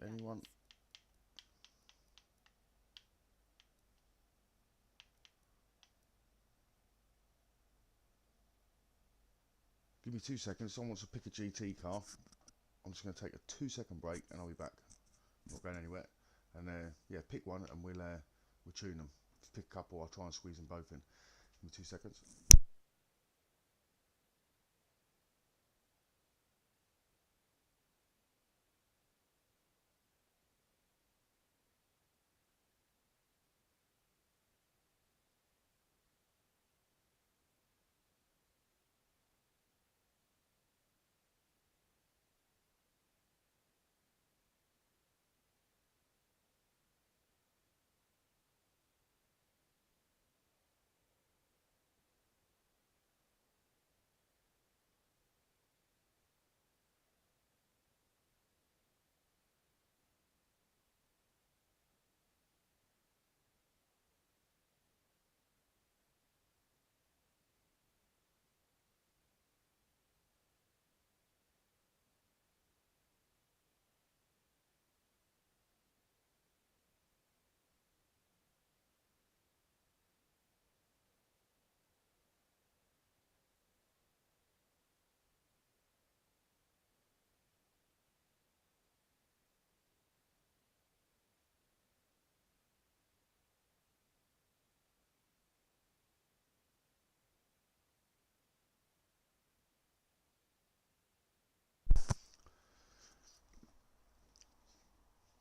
Anyone? Give me 2 seconds. Someone wants to pick a GT car. I'm just going to take a 2-second break and I'll be back. I'm not going anywhere. And yeah, pick one and we'll tune them. Pick a couple. I'll try and squeeze them both in. Give me 2 seconds.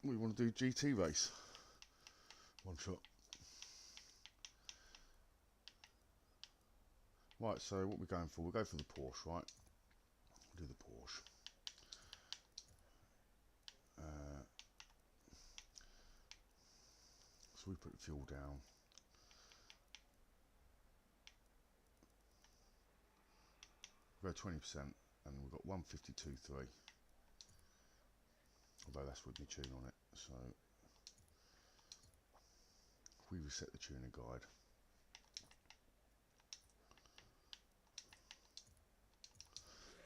We want to do GT race. One shot. Right, so what we're going for? We'll go for the Porsche, right? We'll do the Porsche. So we put the fuel down. We'll go 20% and we've got 152.3. Although that's with my tune on it. So if we reset the tuning guide.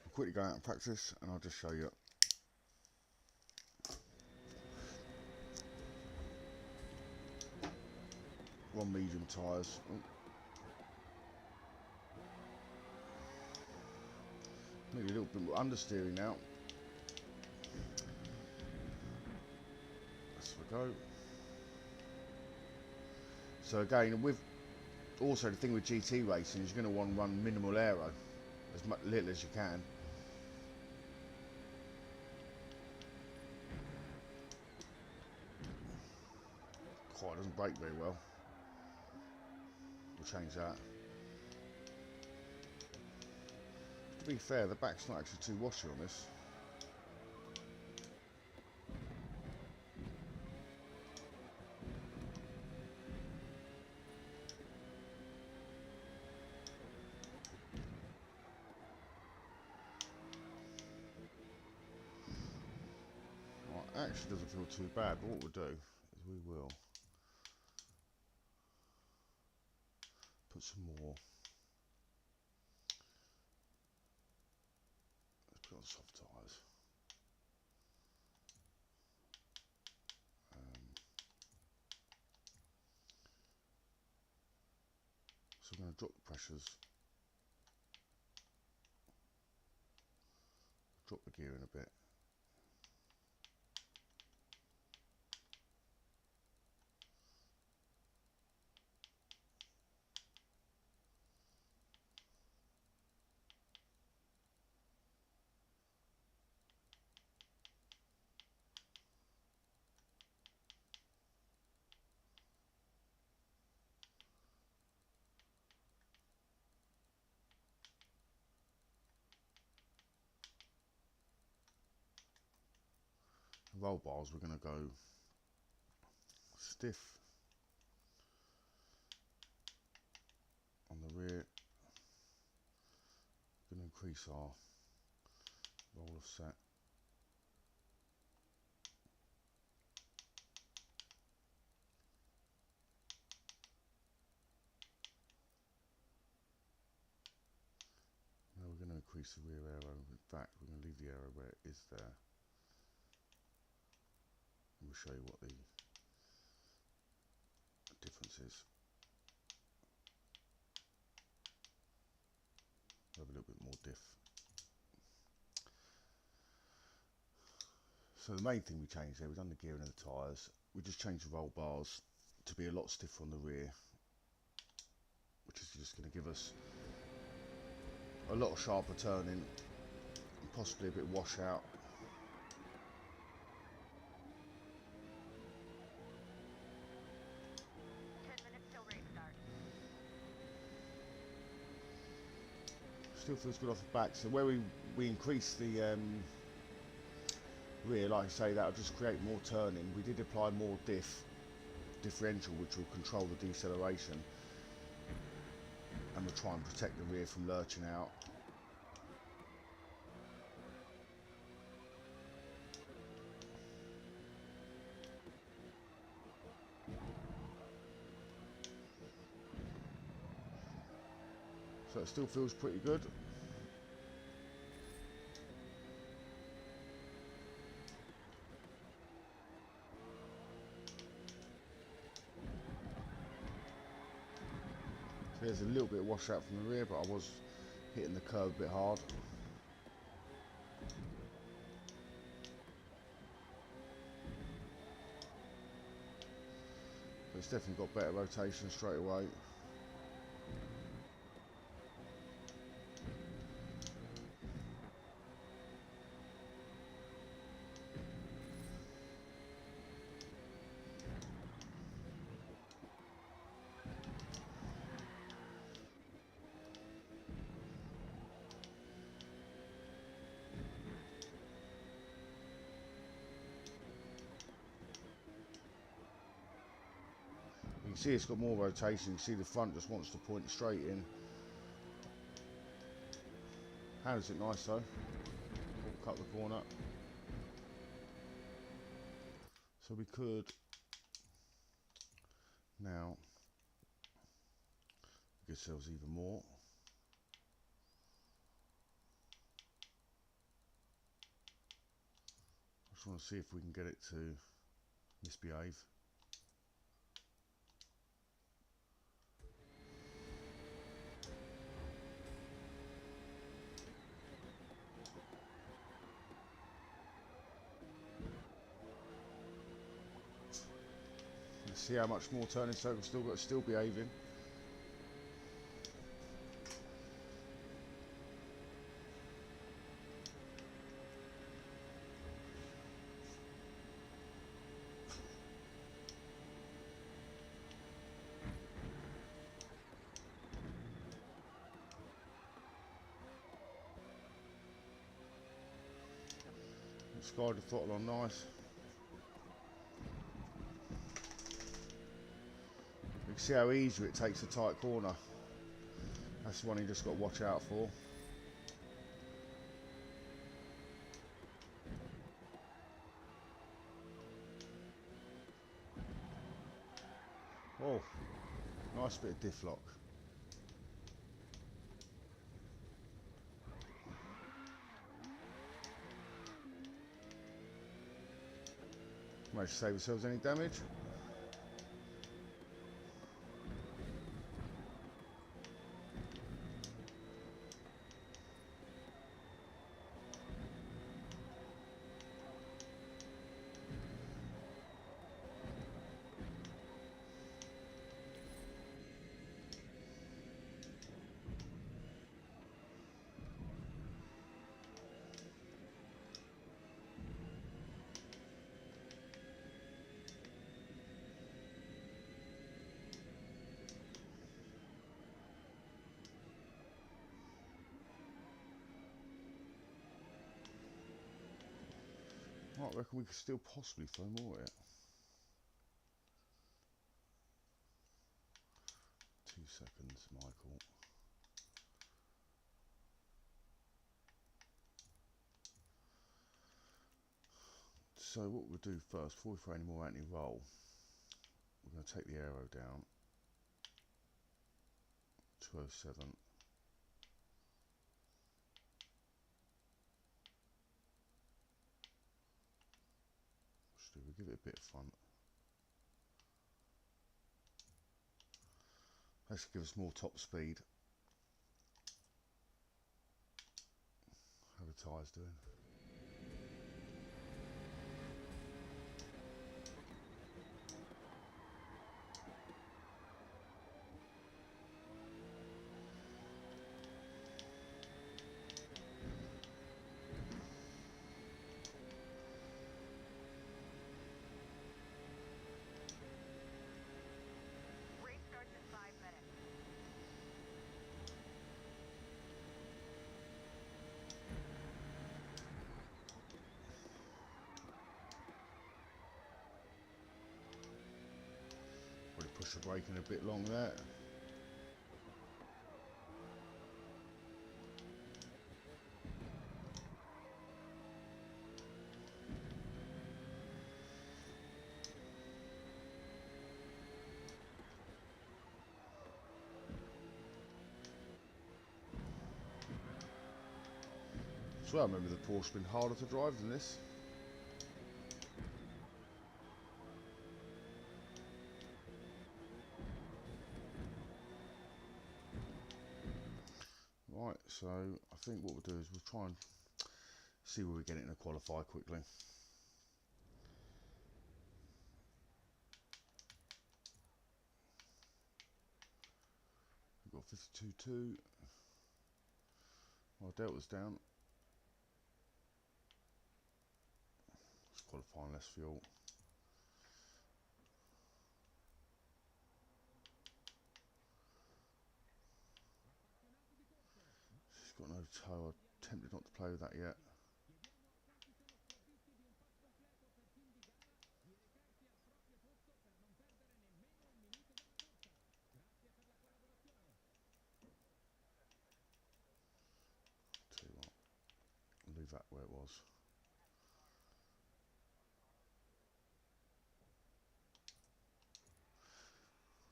I'll quickly go out and practice and I'll just show you. One medium tyres. Oh. Maybe a little bit more understeering now. That's we go. So again, with also the thing with GT racing is you're going to want to run minimal aero, as little as you can. Quite doesn't brake very well. We'll change that. to be fair, the back's not actually too washy on this. Right, actually doesn't feel too bad, but what we'll do is we will put some more. Let's put on soft tyres. So I'm going to drop the pressures, drop the gear in a bit. Roll bars, we're going to go stiff on the rear. Going to increase our roll offset. Now we're going to increase the rear aero. In fact, we're going to leave the aero where it is there. And we'll show you what the difference is. Have a little bit more diff. So the main thing we changed there, we've done the gearing and the tyres. We just changed the roll bars to be a lot stiffer on the rear, which is just going to give us a lot sharper turning and possibly a bit washout. Still feels good off the back. So where we increase the rear, like I say, that'll just create more turning. We did apply more differential, which will control the deceleration, and we'll try and protect the rear from lurching out. So it still feels pretty good. So there's a little bit of washout from the rear, but I was hitting the curb a bit hard. But it's definitely got better rotation straight away. You can see it's got more rotation. You can see the front just wants to point straight in. Handles it nice though. Cut the corner. So we could now give ourselves even more. I just want to see if we can get it to misbehave. Let's see how much more turning circle still got, still behaving. Slide the throttle on nice. You can see how easy it takes a tight corner. That's the one you just got to watch out for. Oh, nice bit of diff lock. Managed to save ourselves any damage. I reckon we could still possibly throw more at it. 2 seconds, Michael. So what we'll do first, before we throw any more anti-roll, we're going to take the aero down. 207. We'll give it a bit of front. Let's give us more top speed. How are the tyres doing? Race starts in 5 minutes. Probably push the brake in a bit long there. So I remember the Porsche been harder to drive than this. Right, so I think what we'll do is we'll try and see where we get it in a qualify quickly. We've got 52.2. Our delta's down. It's qualifying less fuel. She's got no toe. I'm tempted not to play with that yet. Tell you what, I'll leave that where it was.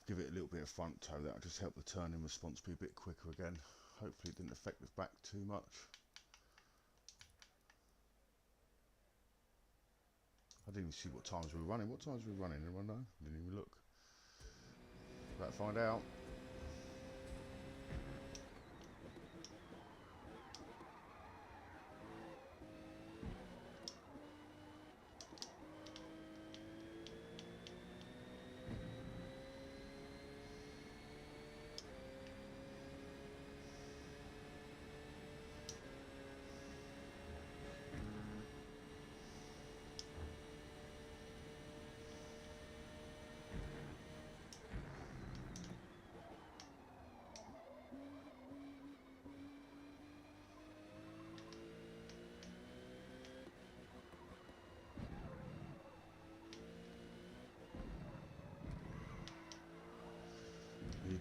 Give it a little bit of front toe, that'll just help the turning response be a bit quicker again. Hopefully it didn't affect the back too much. I didn't even see what times we were running. What times were we running? Anyone know? Didn't even look. About to find out.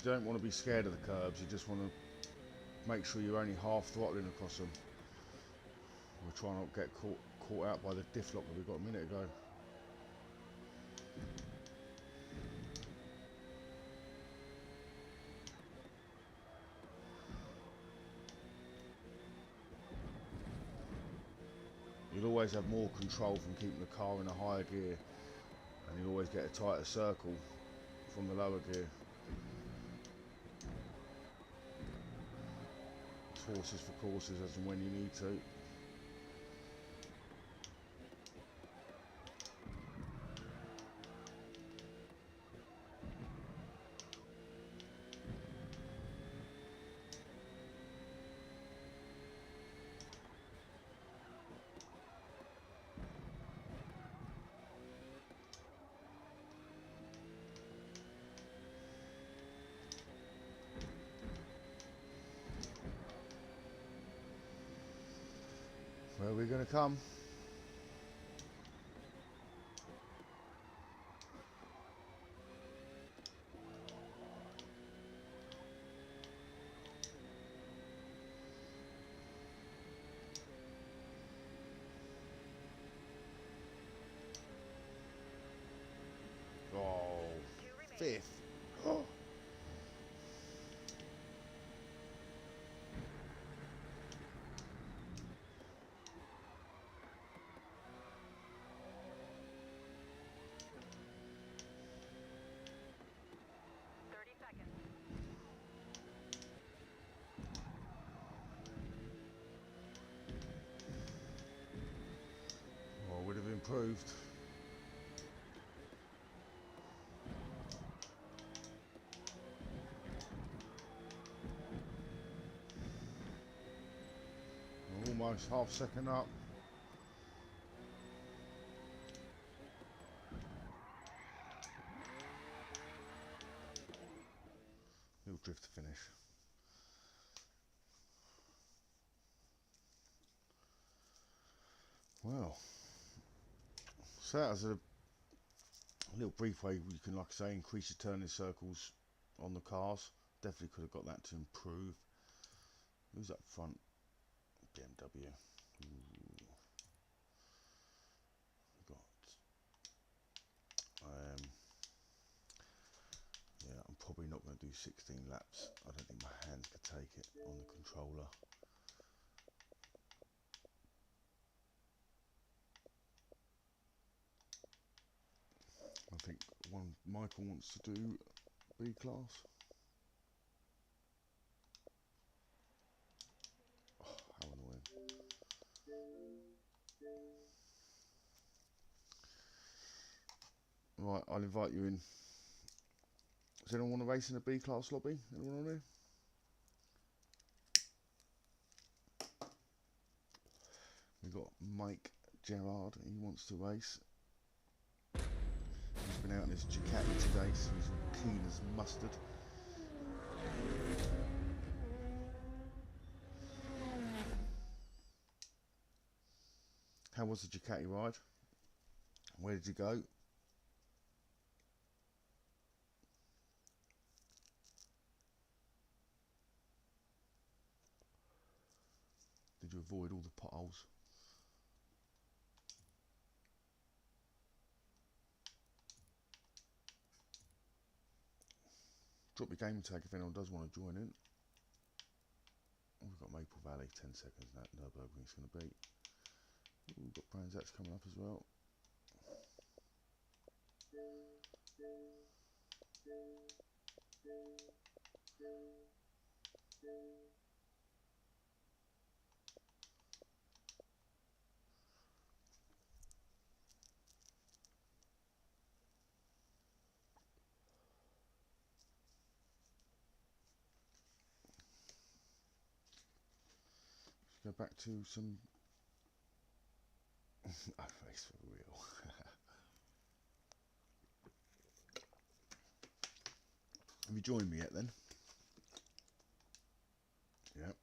don't want to be scared of the curbs, you just want to make sure you're only half throttling across them. We'll try not to get caught out by the diff lock that we got a minute ago. You'll always have more control from keeping the car in a higher gear, and you'll always get a tighter circle from the lower gear. Horses for courses as and when you need to. Where are we going to come? Oh, fifth. Oh. 30 seconds. Well, would have improved. Almost half second up. Little drift to finish. Well, so that was a little brief way you can, like I say, increase your turning circles on the cars. Definitely could have got that to improve. Who's up front? BMW. Ooh. Got yeah, I'm probably not going to do 16 laps. I don't think my hands could take it on the controller. I think Michael wants to do B class. Oh, how annoying. Right, I'll invite you in. Does anyone want to race in a B class lobby? Anyone on here? We've got Mike Gerard, he wants to race. He's been out in his Ducati today, so he's all keen as mustard. How was the Ducati ride? Where did you go? Did you avoid all the potholes? Drop your game tag if anyone does want to join in. We've got Maple Valley, 10 seconds, that Nürburgring's going to beat. We've got Brands X coming up as well. Let's go back to some race for real. Have you joined me yet then? Yep.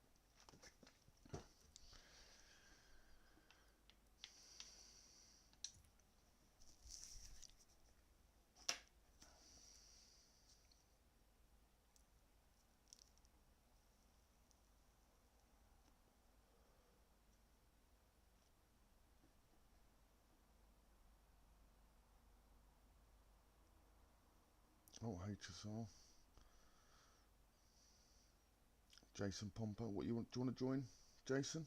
Oh, HSR. Jason Pomper, what you want? Do you want to join, Jason?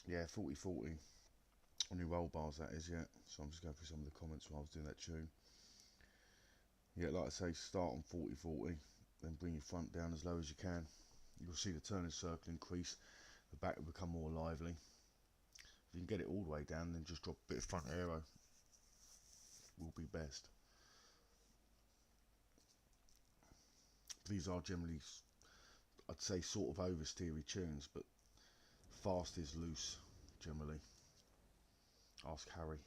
Yeah, 40-40 on your roll bars, that is, yeah. So I'm just going through some of the comments while I was doing that tune. Yeah, like I say, start on 40-40, then bring your front down as low as you can. You'll see the turning circle increase, the back will become more lively. If you can get it all the way down, then just drop a bit of front aero. Will be best. These are generally, I'd say, sort of oversteery tunes, but fast is loose, generally. Ask Harry.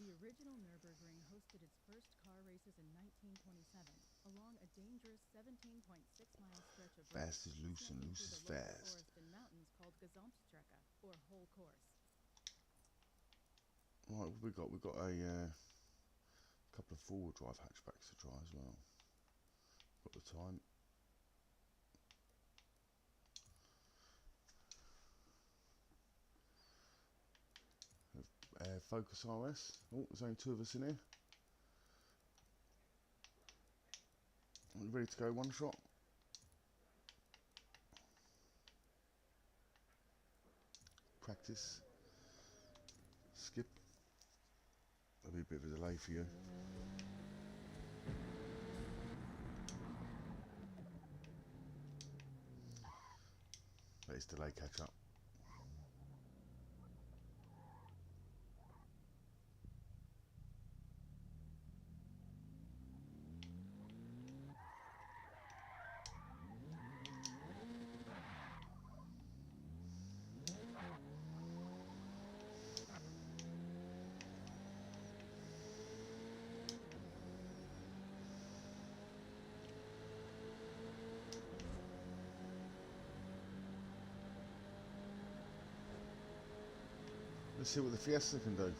The original Nürburgring hosted its first car races in 1927 along a dangerous 17.6-mile stretch of road Fast is loose and slanting loose through is the local fast. forest and mountains called Gesamtstrecke, or whole course. Right, what have we got? We've got a couple of four-wheel drive hatchbacks to try as well. Got the time. Focus RS. Oh, there's only two of us in here. Are you ready to go one shot? Practice. Skip. There'll be a bit of a delay for you. Let this delay catch up. Let's see what the Fiesta can do.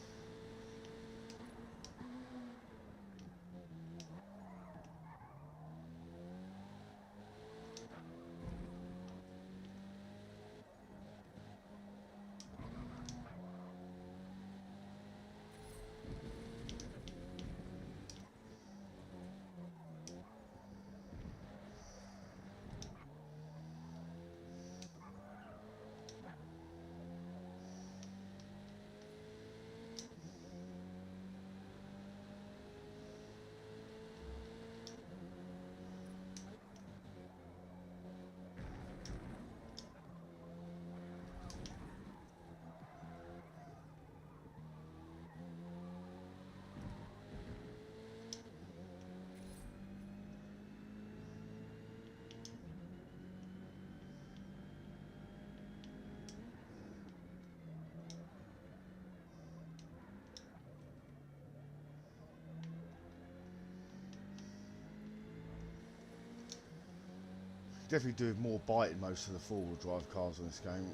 Definitely do more bite in most of the four-wheel drive cars in this game.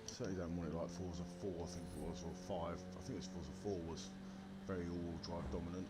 Certainly don't want it like Forza 4, I think it was, or 5. I think it's Forza 4 was very all-wheel drive dominant.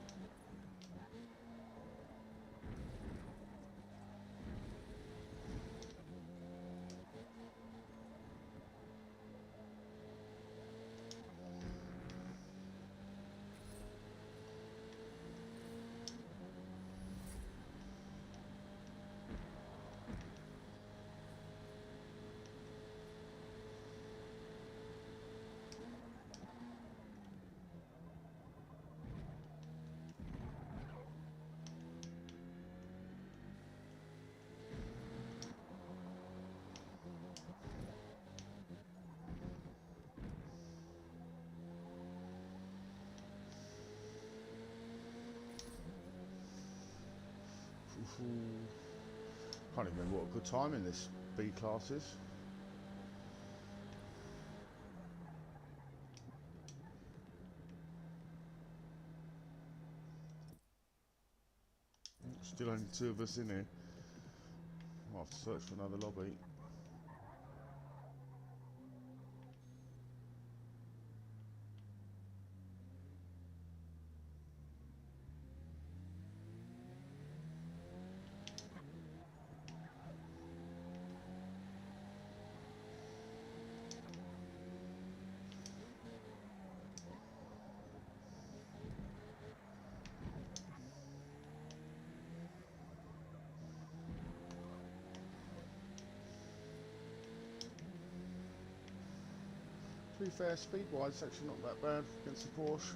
Can't even remember what a good time in this B class is. Still only two of us in here. I'll have to search for another lobby. be fair, speed-wise, it's actually not that bad against the Porsche.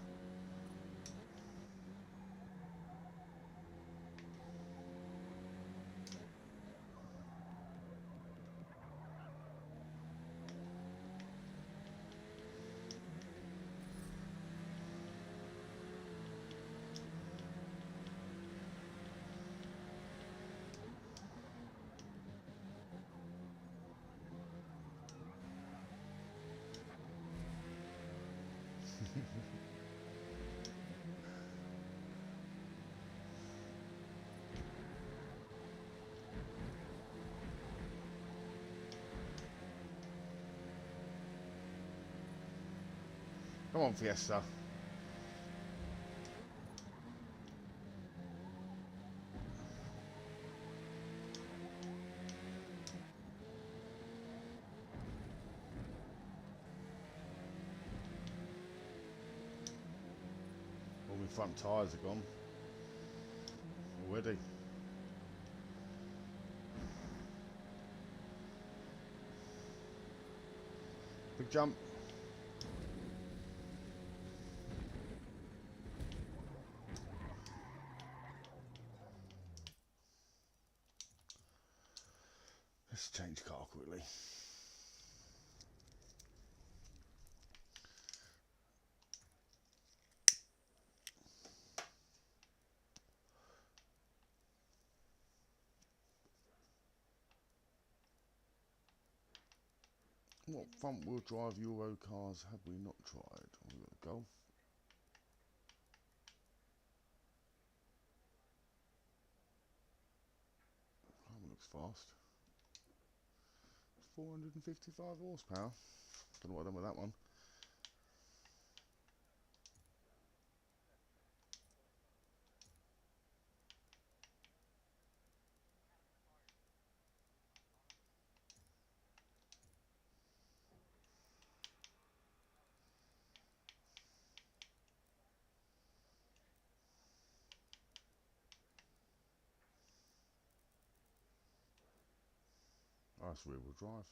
Come on, Fiesta. All my front tyres are gone already. Big jump. Let's change car quickly. What front wheel drive Euro cars have we not tried? We've got a Golf. That one looks fast. 455 horsepower. Don't know what I've done with that one. Oh, that's rear wheel drive.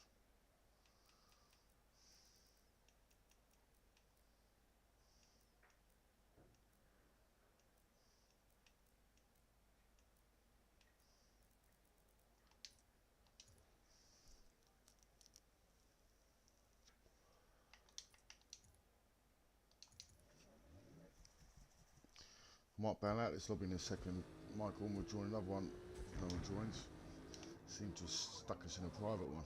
Might bail out this lobby in a second. Michael will join another one. No one joins. Seem to have stuck us in a private one.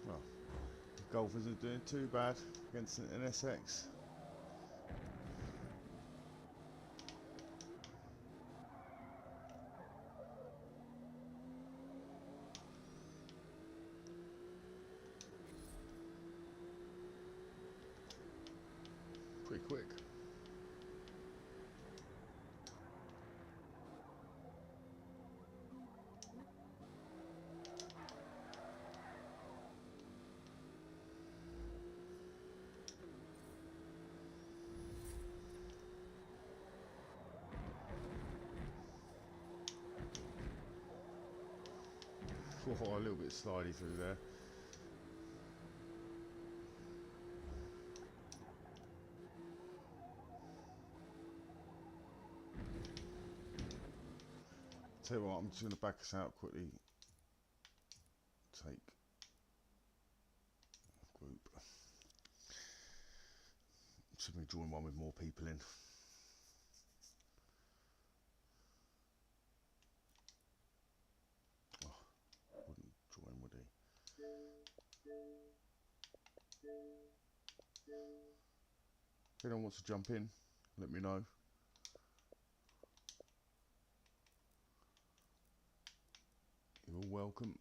Well, the Golf isn't doing too bad against an NSX. Pretty quick. Oh, a little bit slidey through there. Tell you what, I'm just going to back us out quickly. Take group. So we join one with more people in. If anyone wants to jump in, let me know. You're all welcome.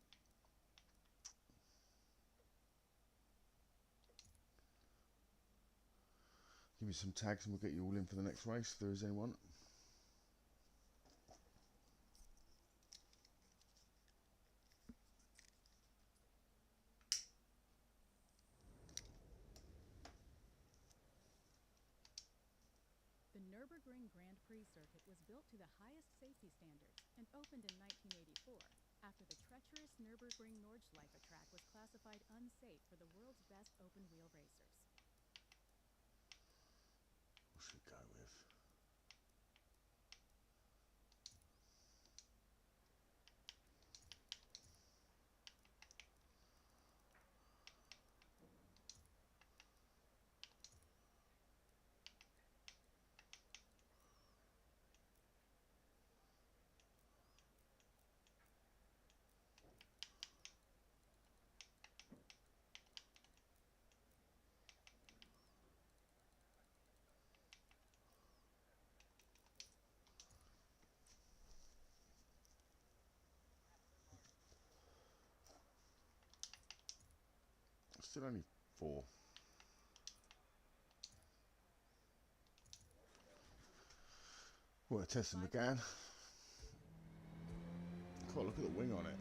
Give me some tags and we'll get you all in for the next race if there is anyone. The Nürburgring Grand Prix circuit was built to the highest safety standards and opened in 1984 after the treacherous Nürburgring Nordschleife track was classified unsafe for the world's best open-wheel racers. What should we go with? Still only 4. Well, testing began. God, look at the wing on it.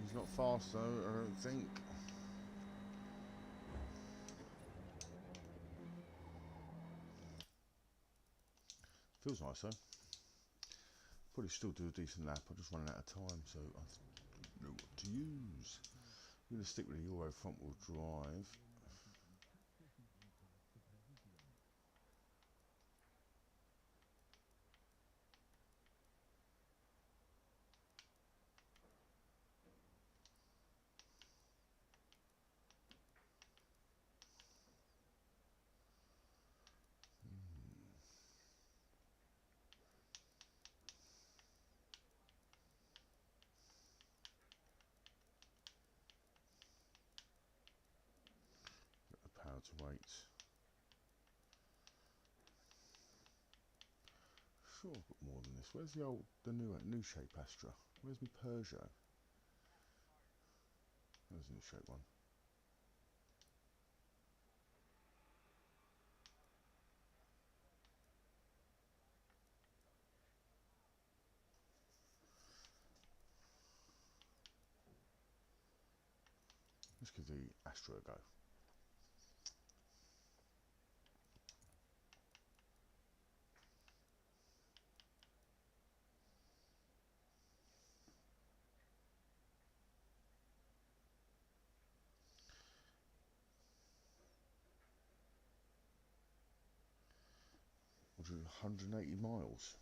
He's not fast though, I don't think. Feels nice though. Probably still do a decent lap. I'm just running out of time, so I don't know what to use. I'm going to stick with the Euro front wheel drive. Get the power to weights. Sure, I've got more than this. Where's the new shape Astra? Where's my Peugeot? There's the new shape one. Let's give the Astra a go. We'll do 180 miles.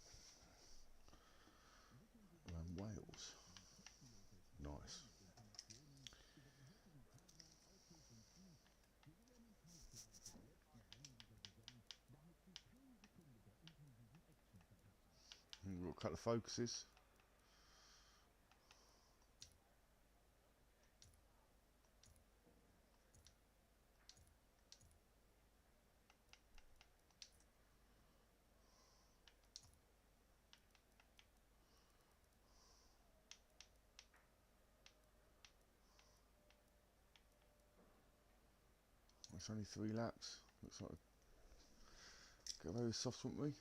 got a couple of focuses. It's only 3 laps. Looks like get away with soft, wouldn't we?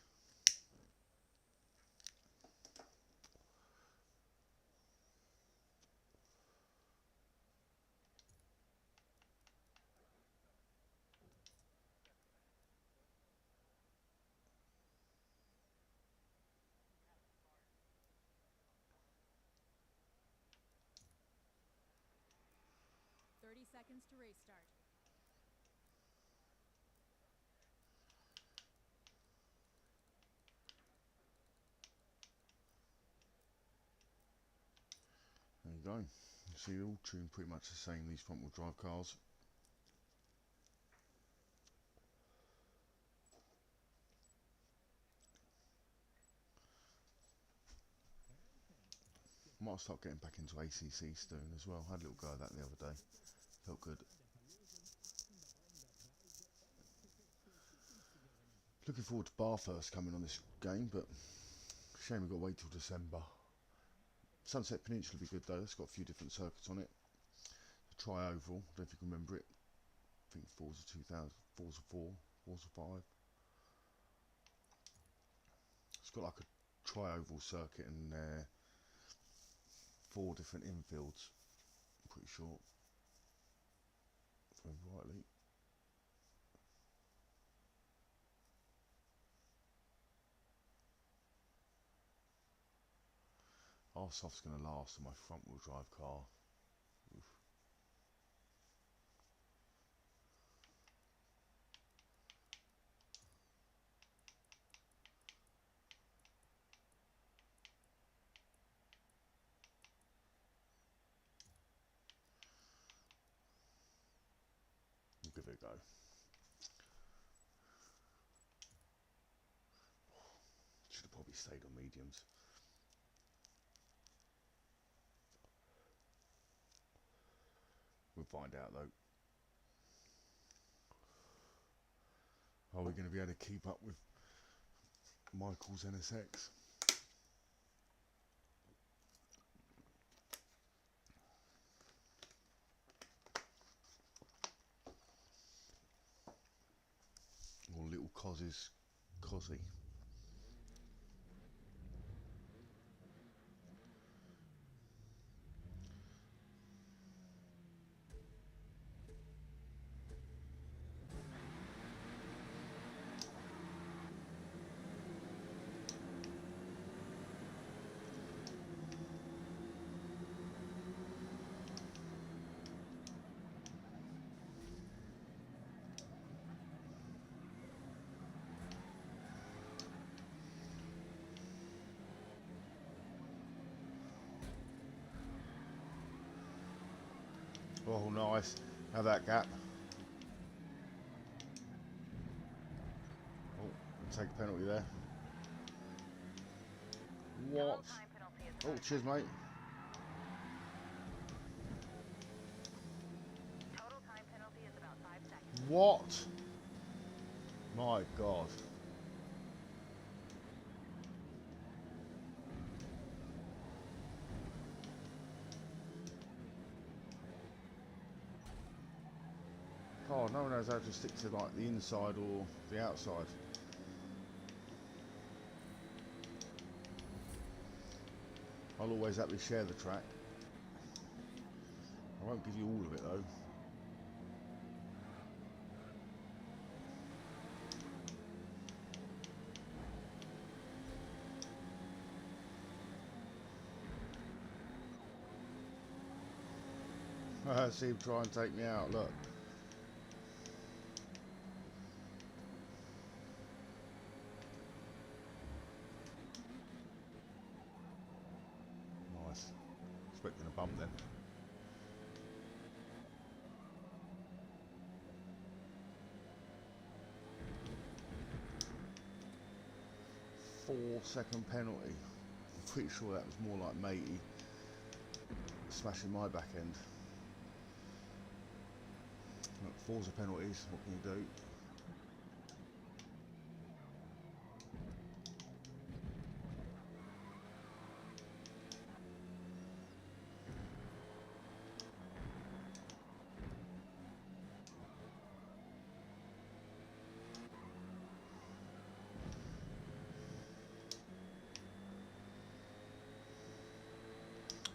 Seconds to race start. There you go. You see, they're all tuned pretty much the same, these front wheel drive cars. Might start getting back into ACC soon as well. Had a little go at that the other day. Felt good. Looking forward to Bathurst coming on this game, but shame we've got to wait till December. Sunset Peninsula will be good though. It's got a few different circuits on it. The Tri-Oval, I don't know if you can remember it. I think Forza 2000, Forza 4, Forza 5. It's got like a Tri-Oval circuit and 4 different infields. I'm pretty sure. If I remember rightly. Arsoft's going to last on my front wheel drive car. Oof. We'll give it a go. Should have probably stayed on mediums. We'll find out though. Are we going to be able to keep up with Michael's NSX? Or little Coz's Cozzy? Oh, nice. Have that gap. Oh, take a penalty there. What? Oh, cheers, mate. Total time penalty is about 5 seconds. What? My God. Oh, no one knows how to stick to like the inside or the outside. I'll always happily share the track. I won't give you all of it though. See him try and take me out, look. Nice. Expecting a bump then. Four-second penalty. pretty sure that was more like matey smashing my back end. Look, Forza penalties, what can you do?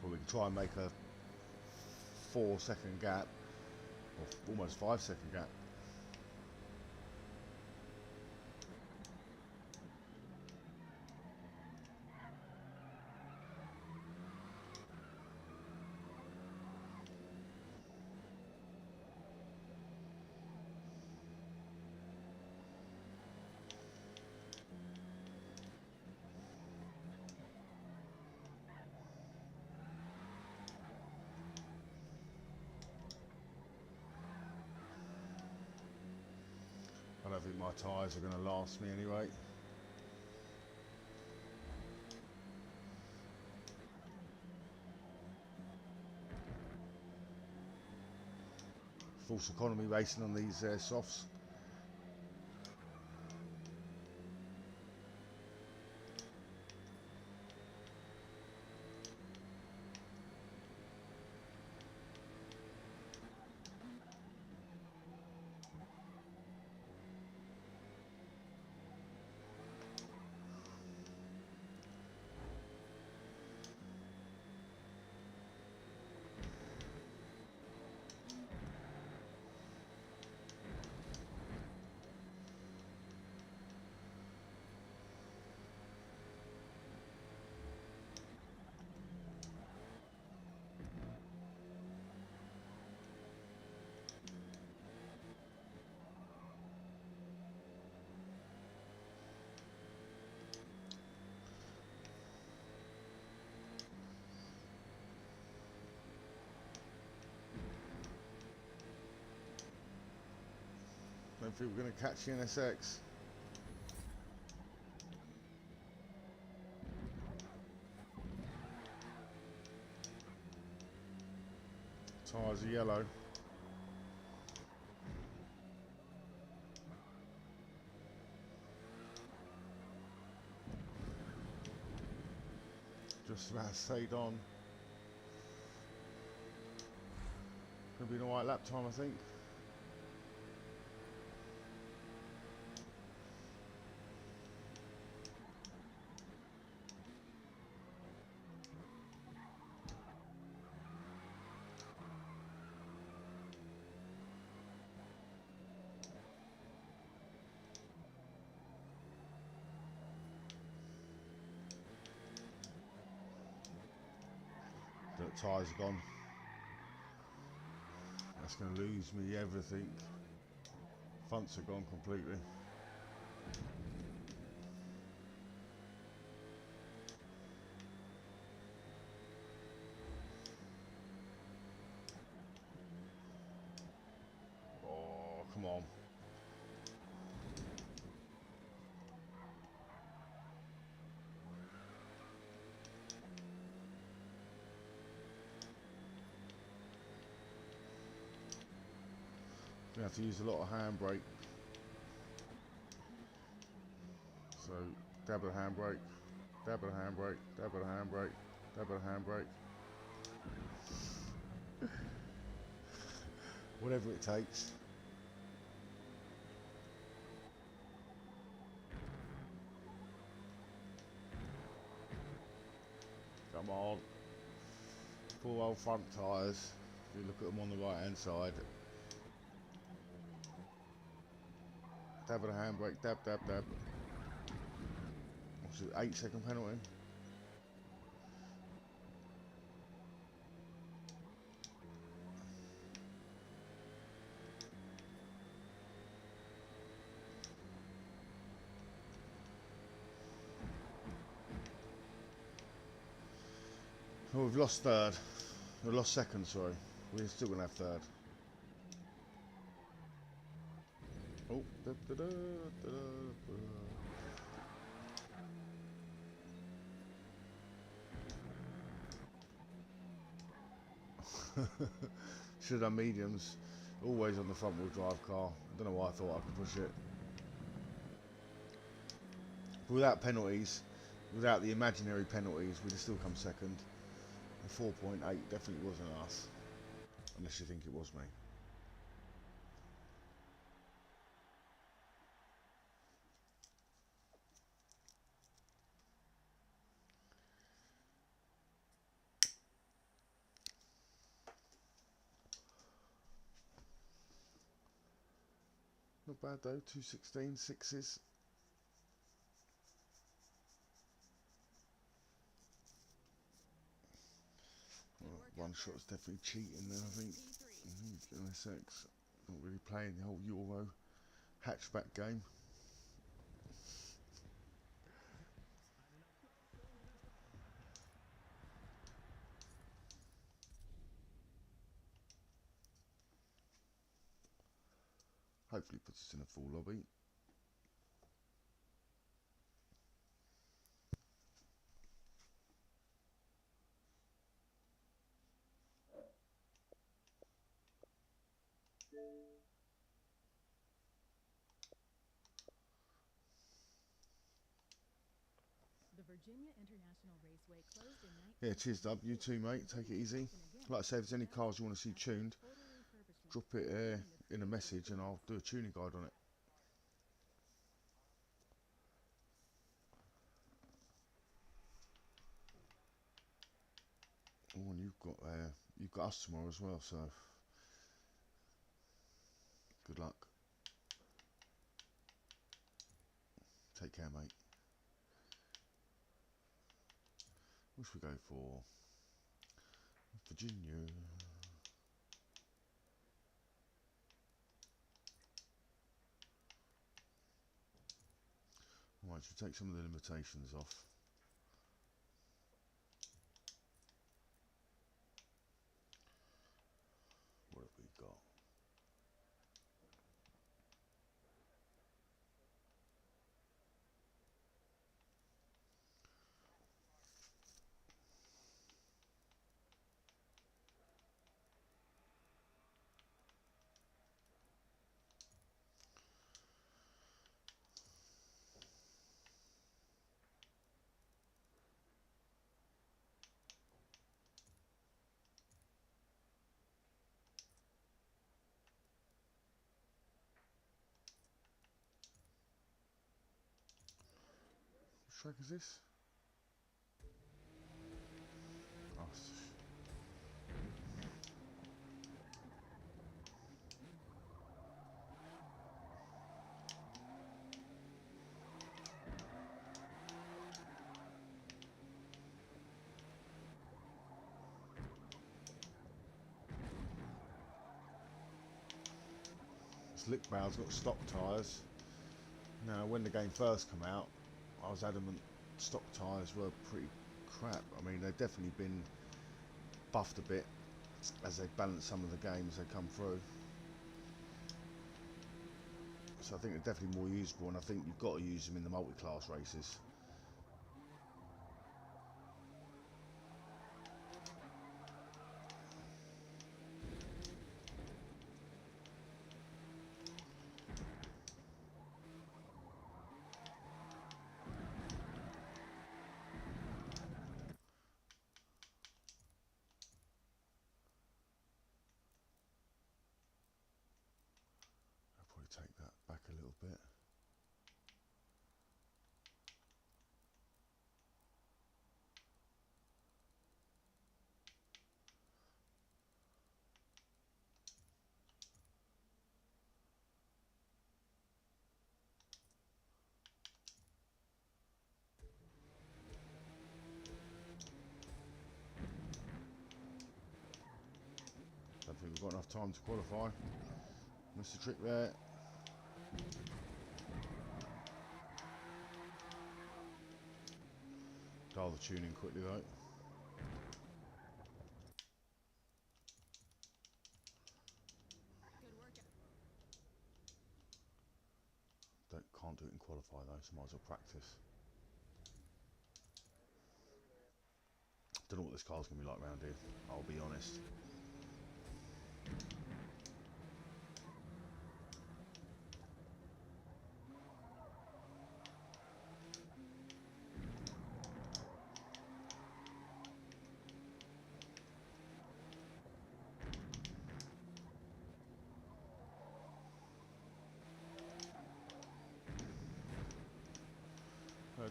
Well, we can try and make a 4-second gap, or almost 5-second gap. I don't think my tyres are going to last me anyway. False economy racing on these softs. Don't think we're going to catch the NSX. Tyres are yellow. Just about stayed on. Gonna be the right lap time, I think. The tyres are gone. That's going to lose me everything. Fronts are gone completely. Oh, come on. We have to use a lot of handbrake. So dab of the handbrake, dab of the handbrake, dab of the handbrake, dab of the handbrake. Whatever it takes. Come on. Full old front tyres. If you look at them on the right hand side. Dab of the handbrake, dab, dab, dab. What's it, 8-second penalty? Oh, we've lost third. We've lost second, sorry. We're still going to have third. Oh, da, da, da, da, da, da. Should have done mediums. Always on the front wheel drive car. I don't know why I thought I could push it. But without penalties, without the imaginary penalties, we'd have still come second. And 4.8 definitely wasn't us. Unless you think it was me. Not bad though, 216, sixes. Well, one shot's definitely cheating then, I think. NSX, not really playing the whole Euro hatchback game. Hopefully puts us in a full lobby. The Virginia International Raceway closed in Yeah, cheers Dub, you too mate, take it easy. Like I say, if there's any cars you want to see tuned, drop it in a message and I'll do a tuning guide on it. Oh, and you've got us tomorrow as well, so good luck. Take care, mate. What should we go for? Virginia. Right, should take some of the limitations off. What have we got? What track is this? Oh, Slick barrel's got stock tyres. Now, when the game first came out, I was adamant stock tyres were pretty crap. I mean, they've definitely been buffed a bit as they balance some of the games they come through. So I think they're definitely more usable, and I think you've got to use them in the multi-class races. I'll probably take that back a little bit. Don't think we've got enough time to qualify. Missed the trick there. Dial the tuning quickly though. Can't do it in qualify though, so might as well practice. Don't know what this car's gonna be like around here, I'll be honest.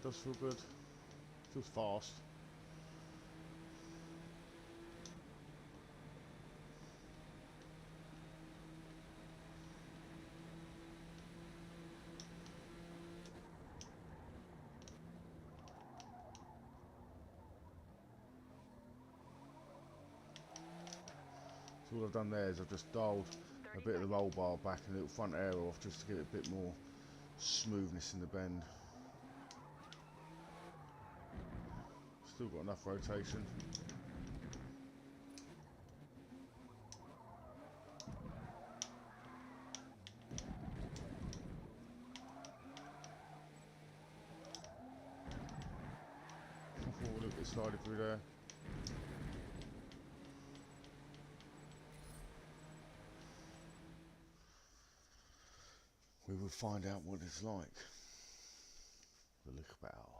does feel good. Feels fast. So all I've done there is I've just dialed a bit of the roll bar back and a little front air off just to give it a bit more smoothness in the bend. Still got enough rotation. A little bit sliding through there. We will find out what it's like. The lichtbouw.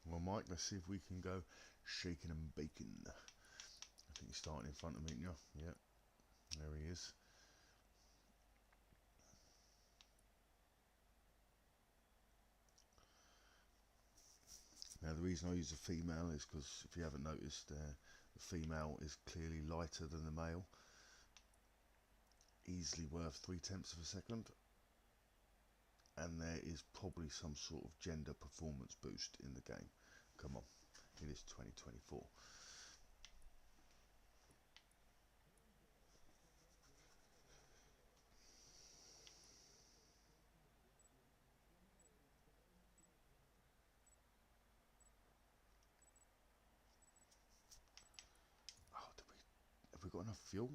Well, Mike, let's see if we can go shaking and baking. I think he's starting in front of me now. Yep, there he is. Now, the reason I use a female is because, if you haven't noticed, the female is clearly lighter than the male. Easily worth 0.3 of a second. And there is probably some sort of gender performance boost in the game. Come on, it is 2024. Oh, have we got enough fuel?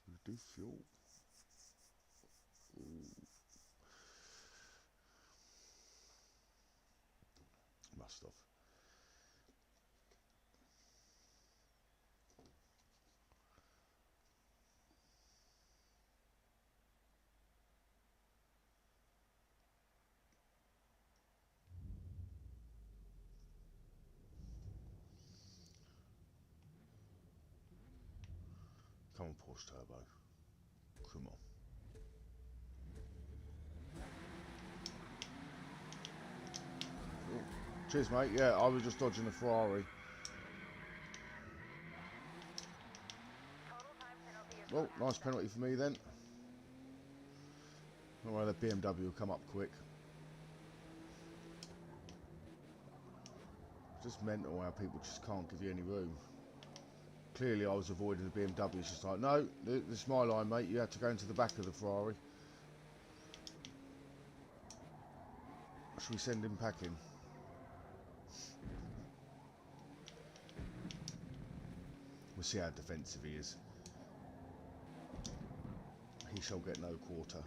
Did we do fuel? Ooh. Must have. Come on, Porsche Turbo. Come on. Oh, cheers, mate. Yeah, I was just dodging the Ferrari. Oh, nice penalty for me then. Don't worry, the BMW will come up quick. It's just mental how people just can't give you any room. Clearly I was avoiding the BMW. It's just like, no, this is my line, mate. You had to go into the back of the Ferrari. Should we send him packing? We'll see how defensive he is. He shall get no quarter.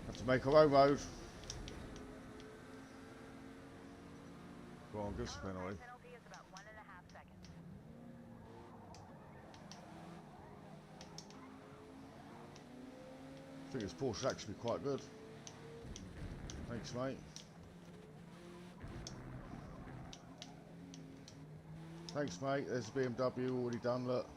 Have to make our own road. Go on, give us a penalty. Penalty is about 1.5 seconds. I think this Porsche is actually quite good. Thanks, mate. Thanks, mate. There's the BMW already done, look.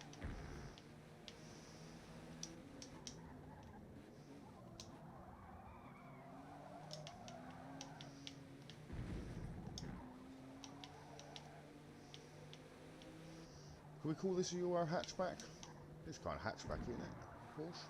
Can we call this a Euro hatchback? It's kind of hatchback, isn't it? Porsche.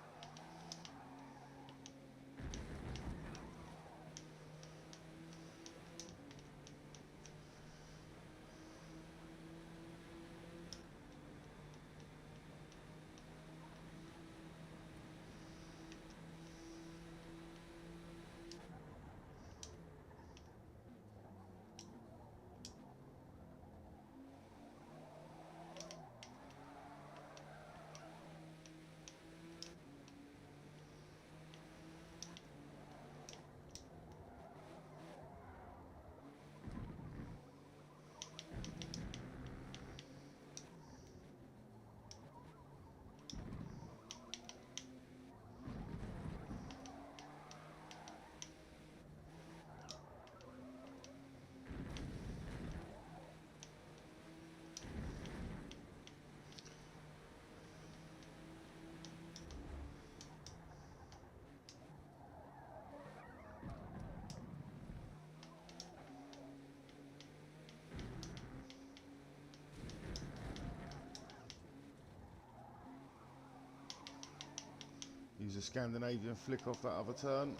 Use a Scandinavian flick off that other turn.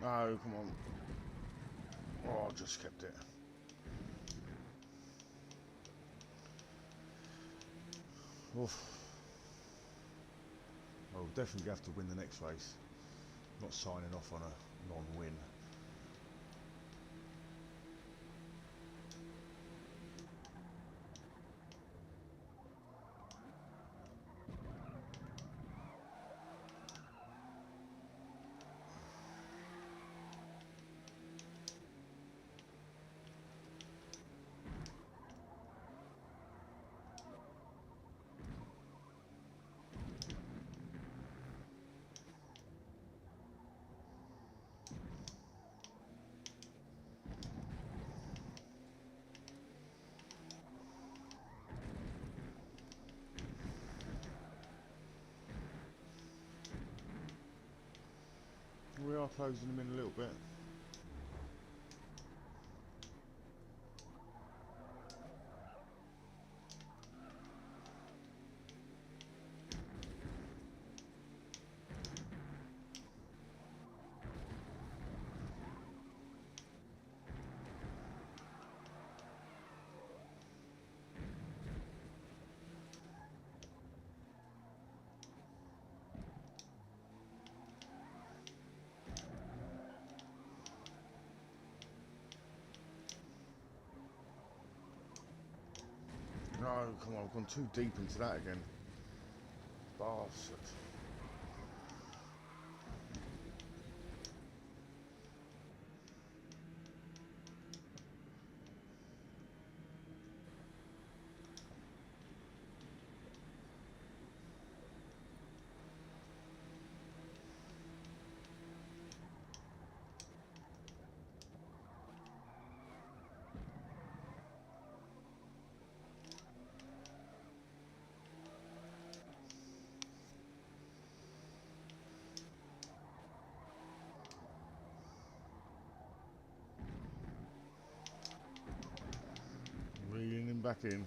Oh, come on. Oh, just kept it. Oof. Well, we'll definitely have to win the next race. Not signing off on a non-win. We are closing them in a little bit. No, come on, I've gone too deep into that again. Bastard. Reeling him back in.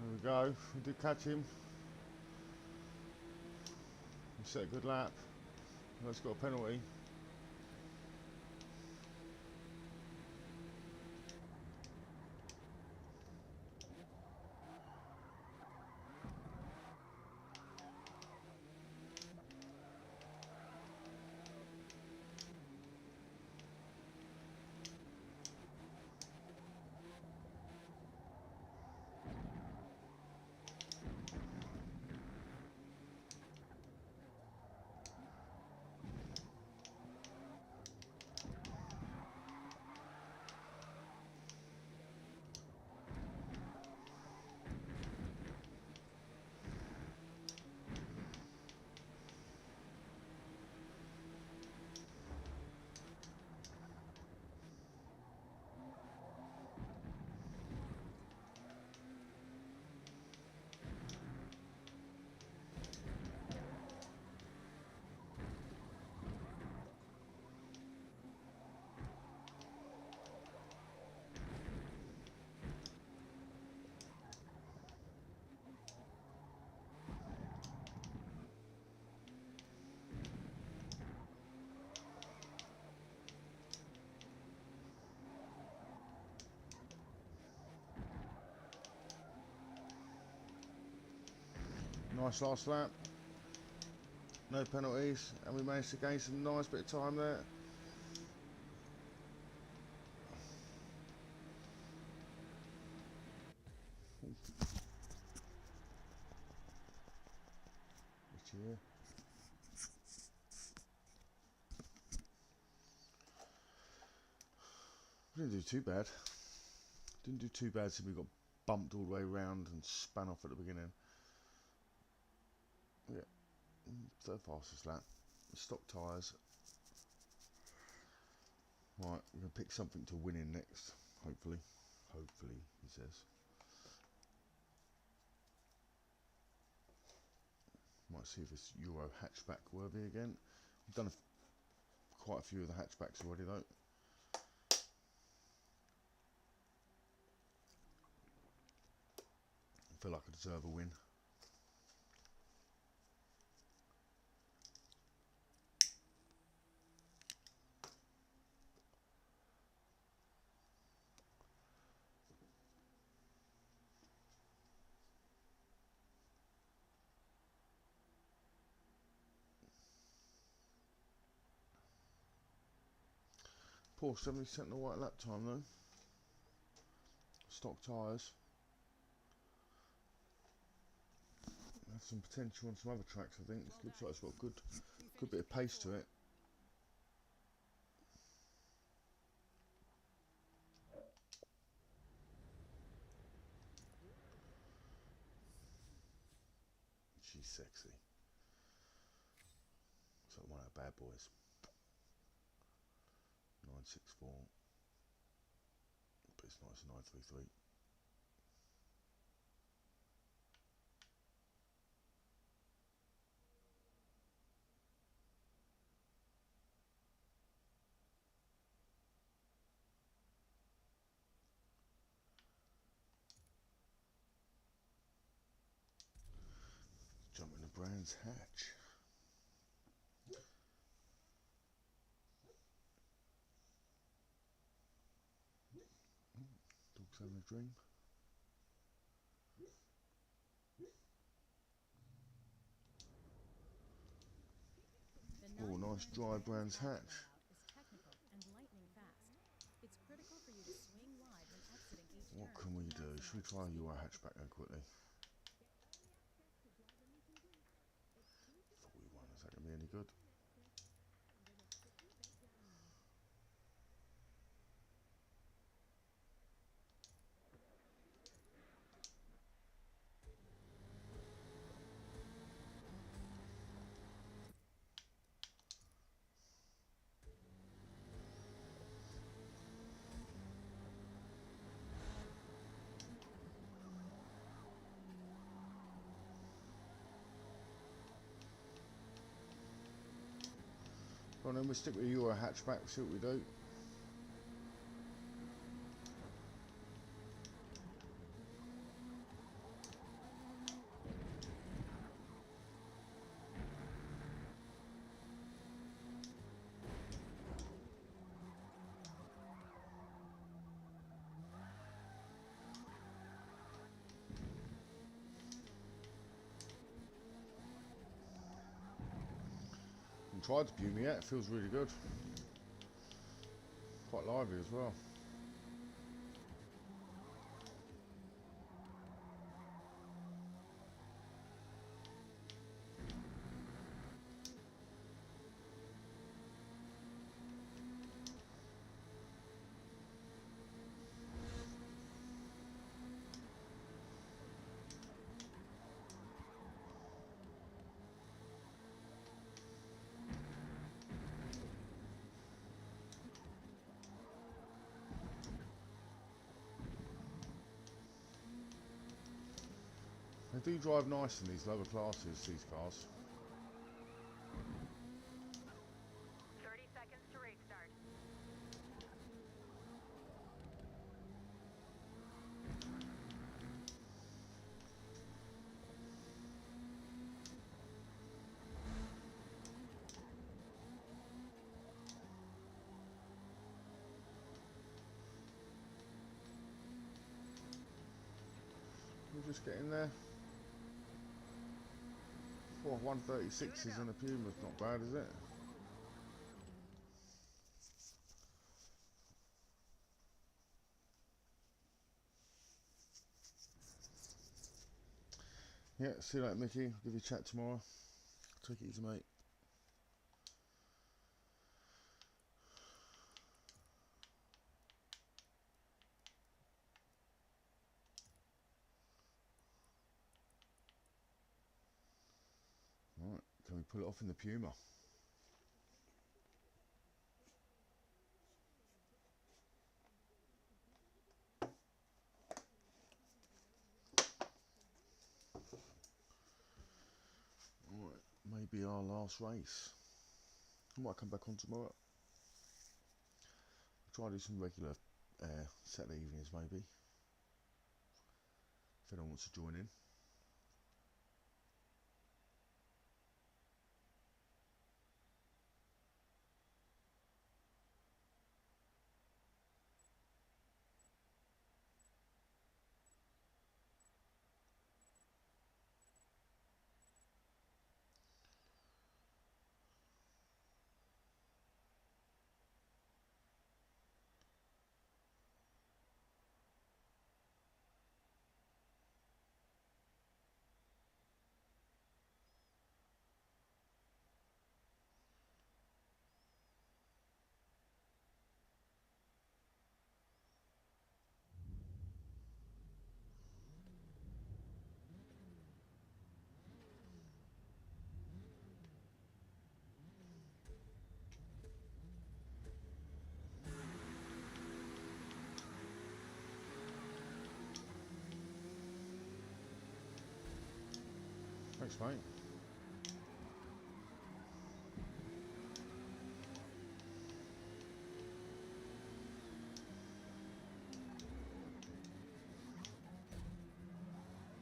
There we go, we did catch him. We set a good lap. Let's got a penalty. Nice last lap. No penalties, and we managed to gain some nice bit of time there. Here. We didn't do too bad. Didn't do too bad since we got bumped all the way around and spun off at the beginning. Yeah, third fastest lap. Stock tyres. Right, we're going to pick something to win in next, hopefully. Hopefully, he says. Might see if it's Euro hatchback worthy again. We've done quite a few of the hatchbacks already though. I feel like I deserve a win. Poor 70% in the white lap time though. Stock tyres. Have some potential on some other tracks I think. This looks like it's got good bit of pace to it. She's sexy. So one of our bad boys. 964. But it's nice 933. Jump in the Brands hatch. Dog's having a dream. Oh, nice dry Brands hatch. Is technical and lightning fast. It's critical for you to swing wide when exiting each What turn can we to do? Should we maximize try a your Euro speed. hatchback then quickly? 41, is that going to be any good? Well then we'll stick with Euro hatchback, see what we do. And tried to view me yet, it feels really good. Quite lively as well. They do drive nice in these lower classes, these cars. 30 seconds to race start. We'll just get in there. Well, 136s and a Puma's not bad, is it? Yeah, see you later, Mickey. I'll give you a chat tomorrow. Take it easy, mate. Right, can we pull it off in the Puma? Right, maybe our last race. I might come back on tomorrow. I'll try to do some regular Saturday evenings, maybe. If anyone wants to join in. Thanks, mate.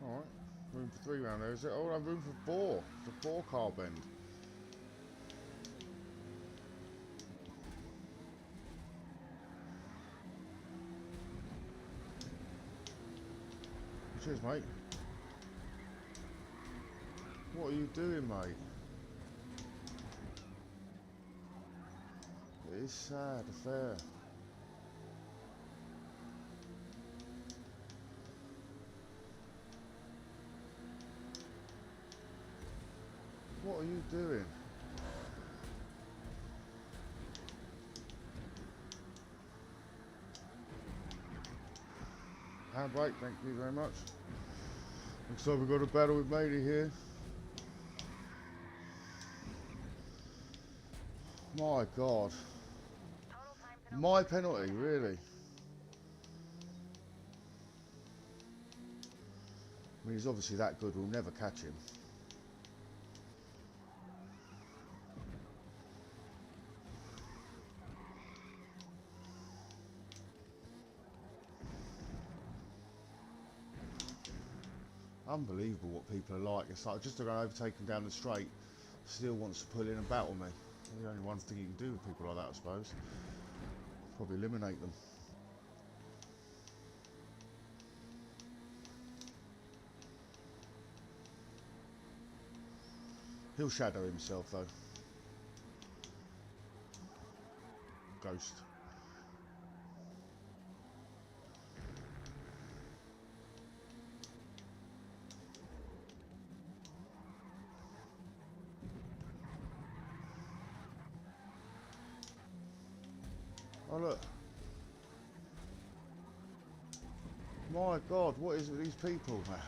Alright, room for 3 round there, is it? Oh, I have room for 4. The 4 car bend. Cheers, mate. What are you doing, mate? It is sad affair. What are you doing? Handbrake, thank you very much. Looks like we've got a battle with Matey here. My God. My penalty, really? I mean, he's obviously that good, we'll never catch him. Unbelievable what people are like. It's like just to go overtake him down the straight, still wants to pull in and battle me. The only one thing you can do with people like that, I suppose. Probably eliminate them. He'll shadow himself though. Ghost. Oh look. My God, what is it with these people, man?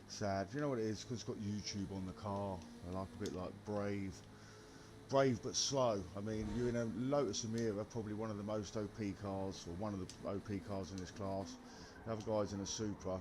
Sad. You know what it is? Because it's got YouTube on the car. I like a bit like Brave. Brave but slow. I mean, you're in a Lotus Emira, probably one of the most OP cars, or one of the OP cars in this class. The other guy's in a Supra.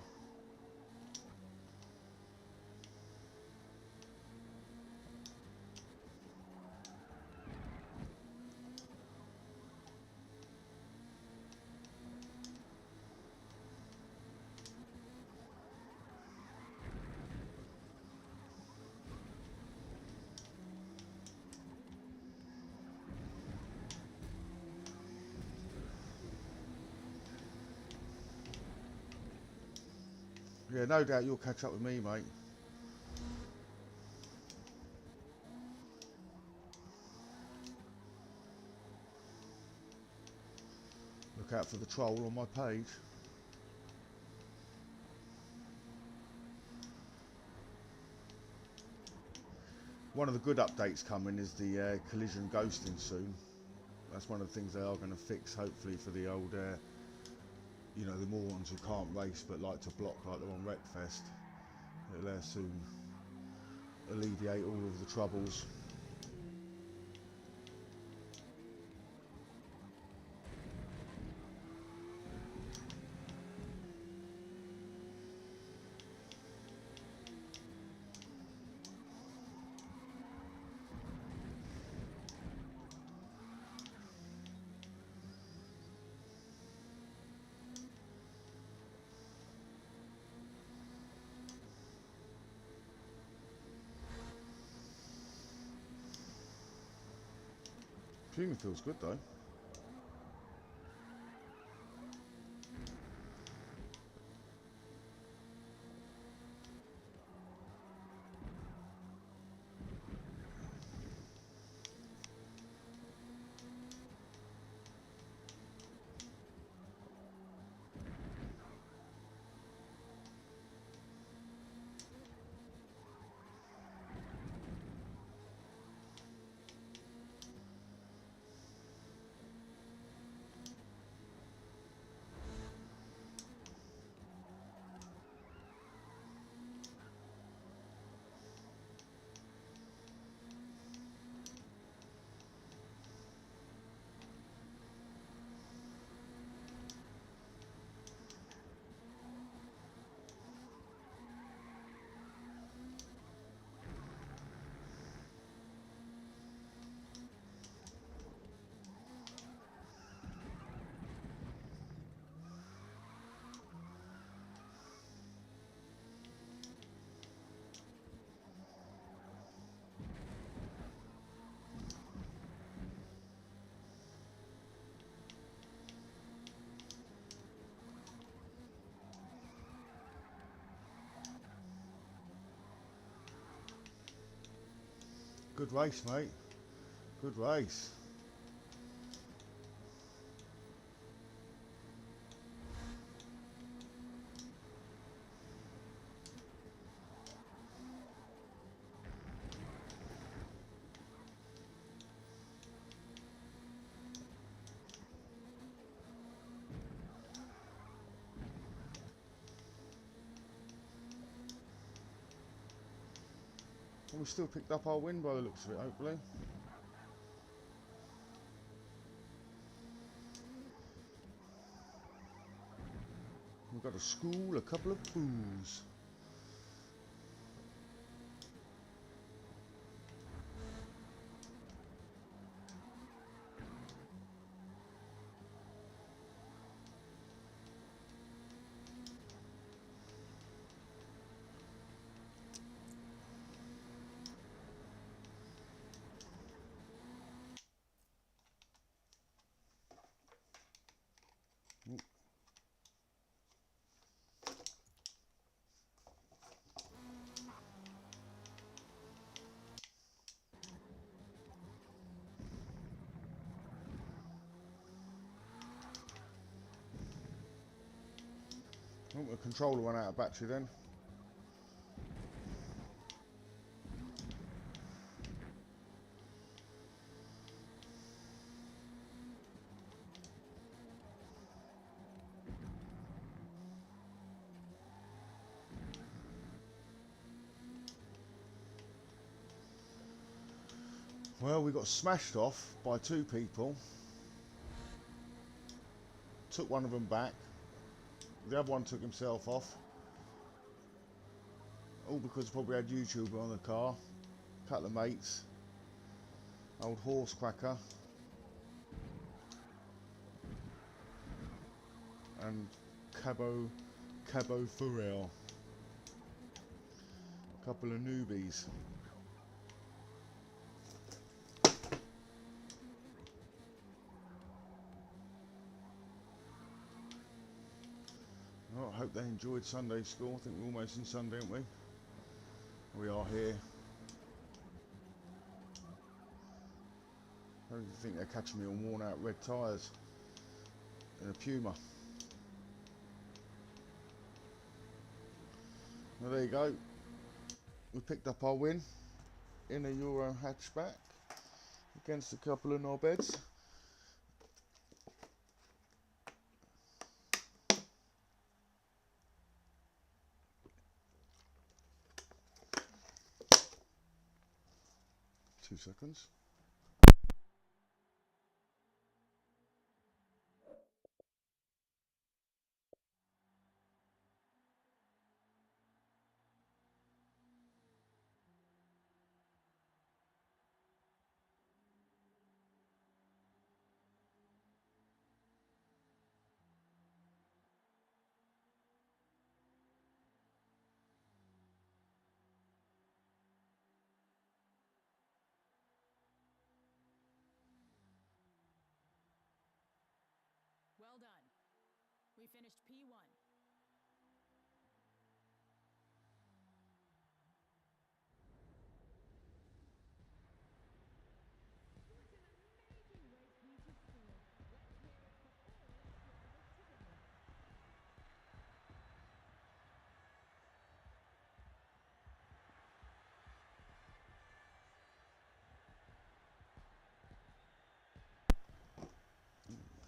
Yeah, no doubt you'll catch up with me, mate. Look out for the troll on my page. One of the good updates coming is the collision ghosting soon. That's one of the things they are going to fix, hopefully, for the old, you know, the morons who can't race but like to block like they're on Wreckfest. It'll soon alleviate all of the troubles. Puma feels good though. Good race, mate. Good race. Well, we still picked up our win by the looks of it, hopefully. We've got to school a couple of fools. Oh, the controller went out of battery then. Well, we got smashed off by two people. Took one of them back. The other one took himself off. All because probably had YouTuber on the car. Couple of mates. Old horse cracker. And Cabo Farrell. A couple of newbies. Oh, I hope they enjoyed Sunday school. I think we're almost in Sunday, aren't we? We are here. I don't think they're catching me on worn out red tyres in a Puma. Well, there you go. We picked up our win in a Euro hatchback against a couple of knobheads. Two seconds. Well done. We finished P1.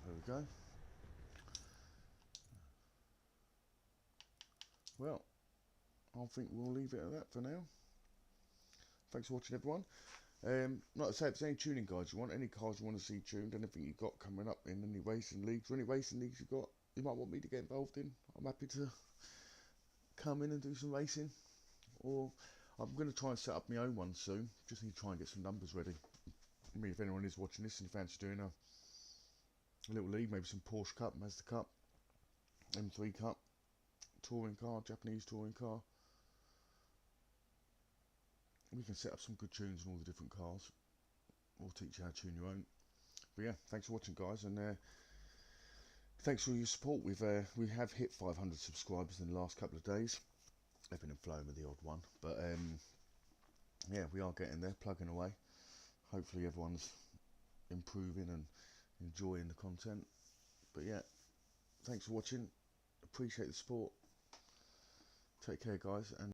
There we go. Well, I think we'll leave it at that for now. Thanks for watching, everyone. Like I say, if there's any tuning guides you want, any cars you want to see tuned, anything you've got coming up in any racing leagues, or any racing leagues you've got you might want me to get involved in, I'm happy to come in and do some racing. Or I'm going to try and set up my own one soon. Just need to try and get some numbers ready. I mean, if anyone is watching this and you fancy doing a little league, maybe some Porsche Cup, Mazda Cup, M3 Cup, touring car, Japanese touring car, we can set up some good tunes on all the different cars. We'll teach you how to tune your own. But yeah, thanks for watching, guys, and thanks for all your support. We have hit 500 subscribers in the last couple of days. I've been flowing with the odd one, but yeah, we are getting there, plugging away. Hopefully everyone's improving and enjoying the content. But yeah, thanks for watching. Appreciate the support. Take care, guys, and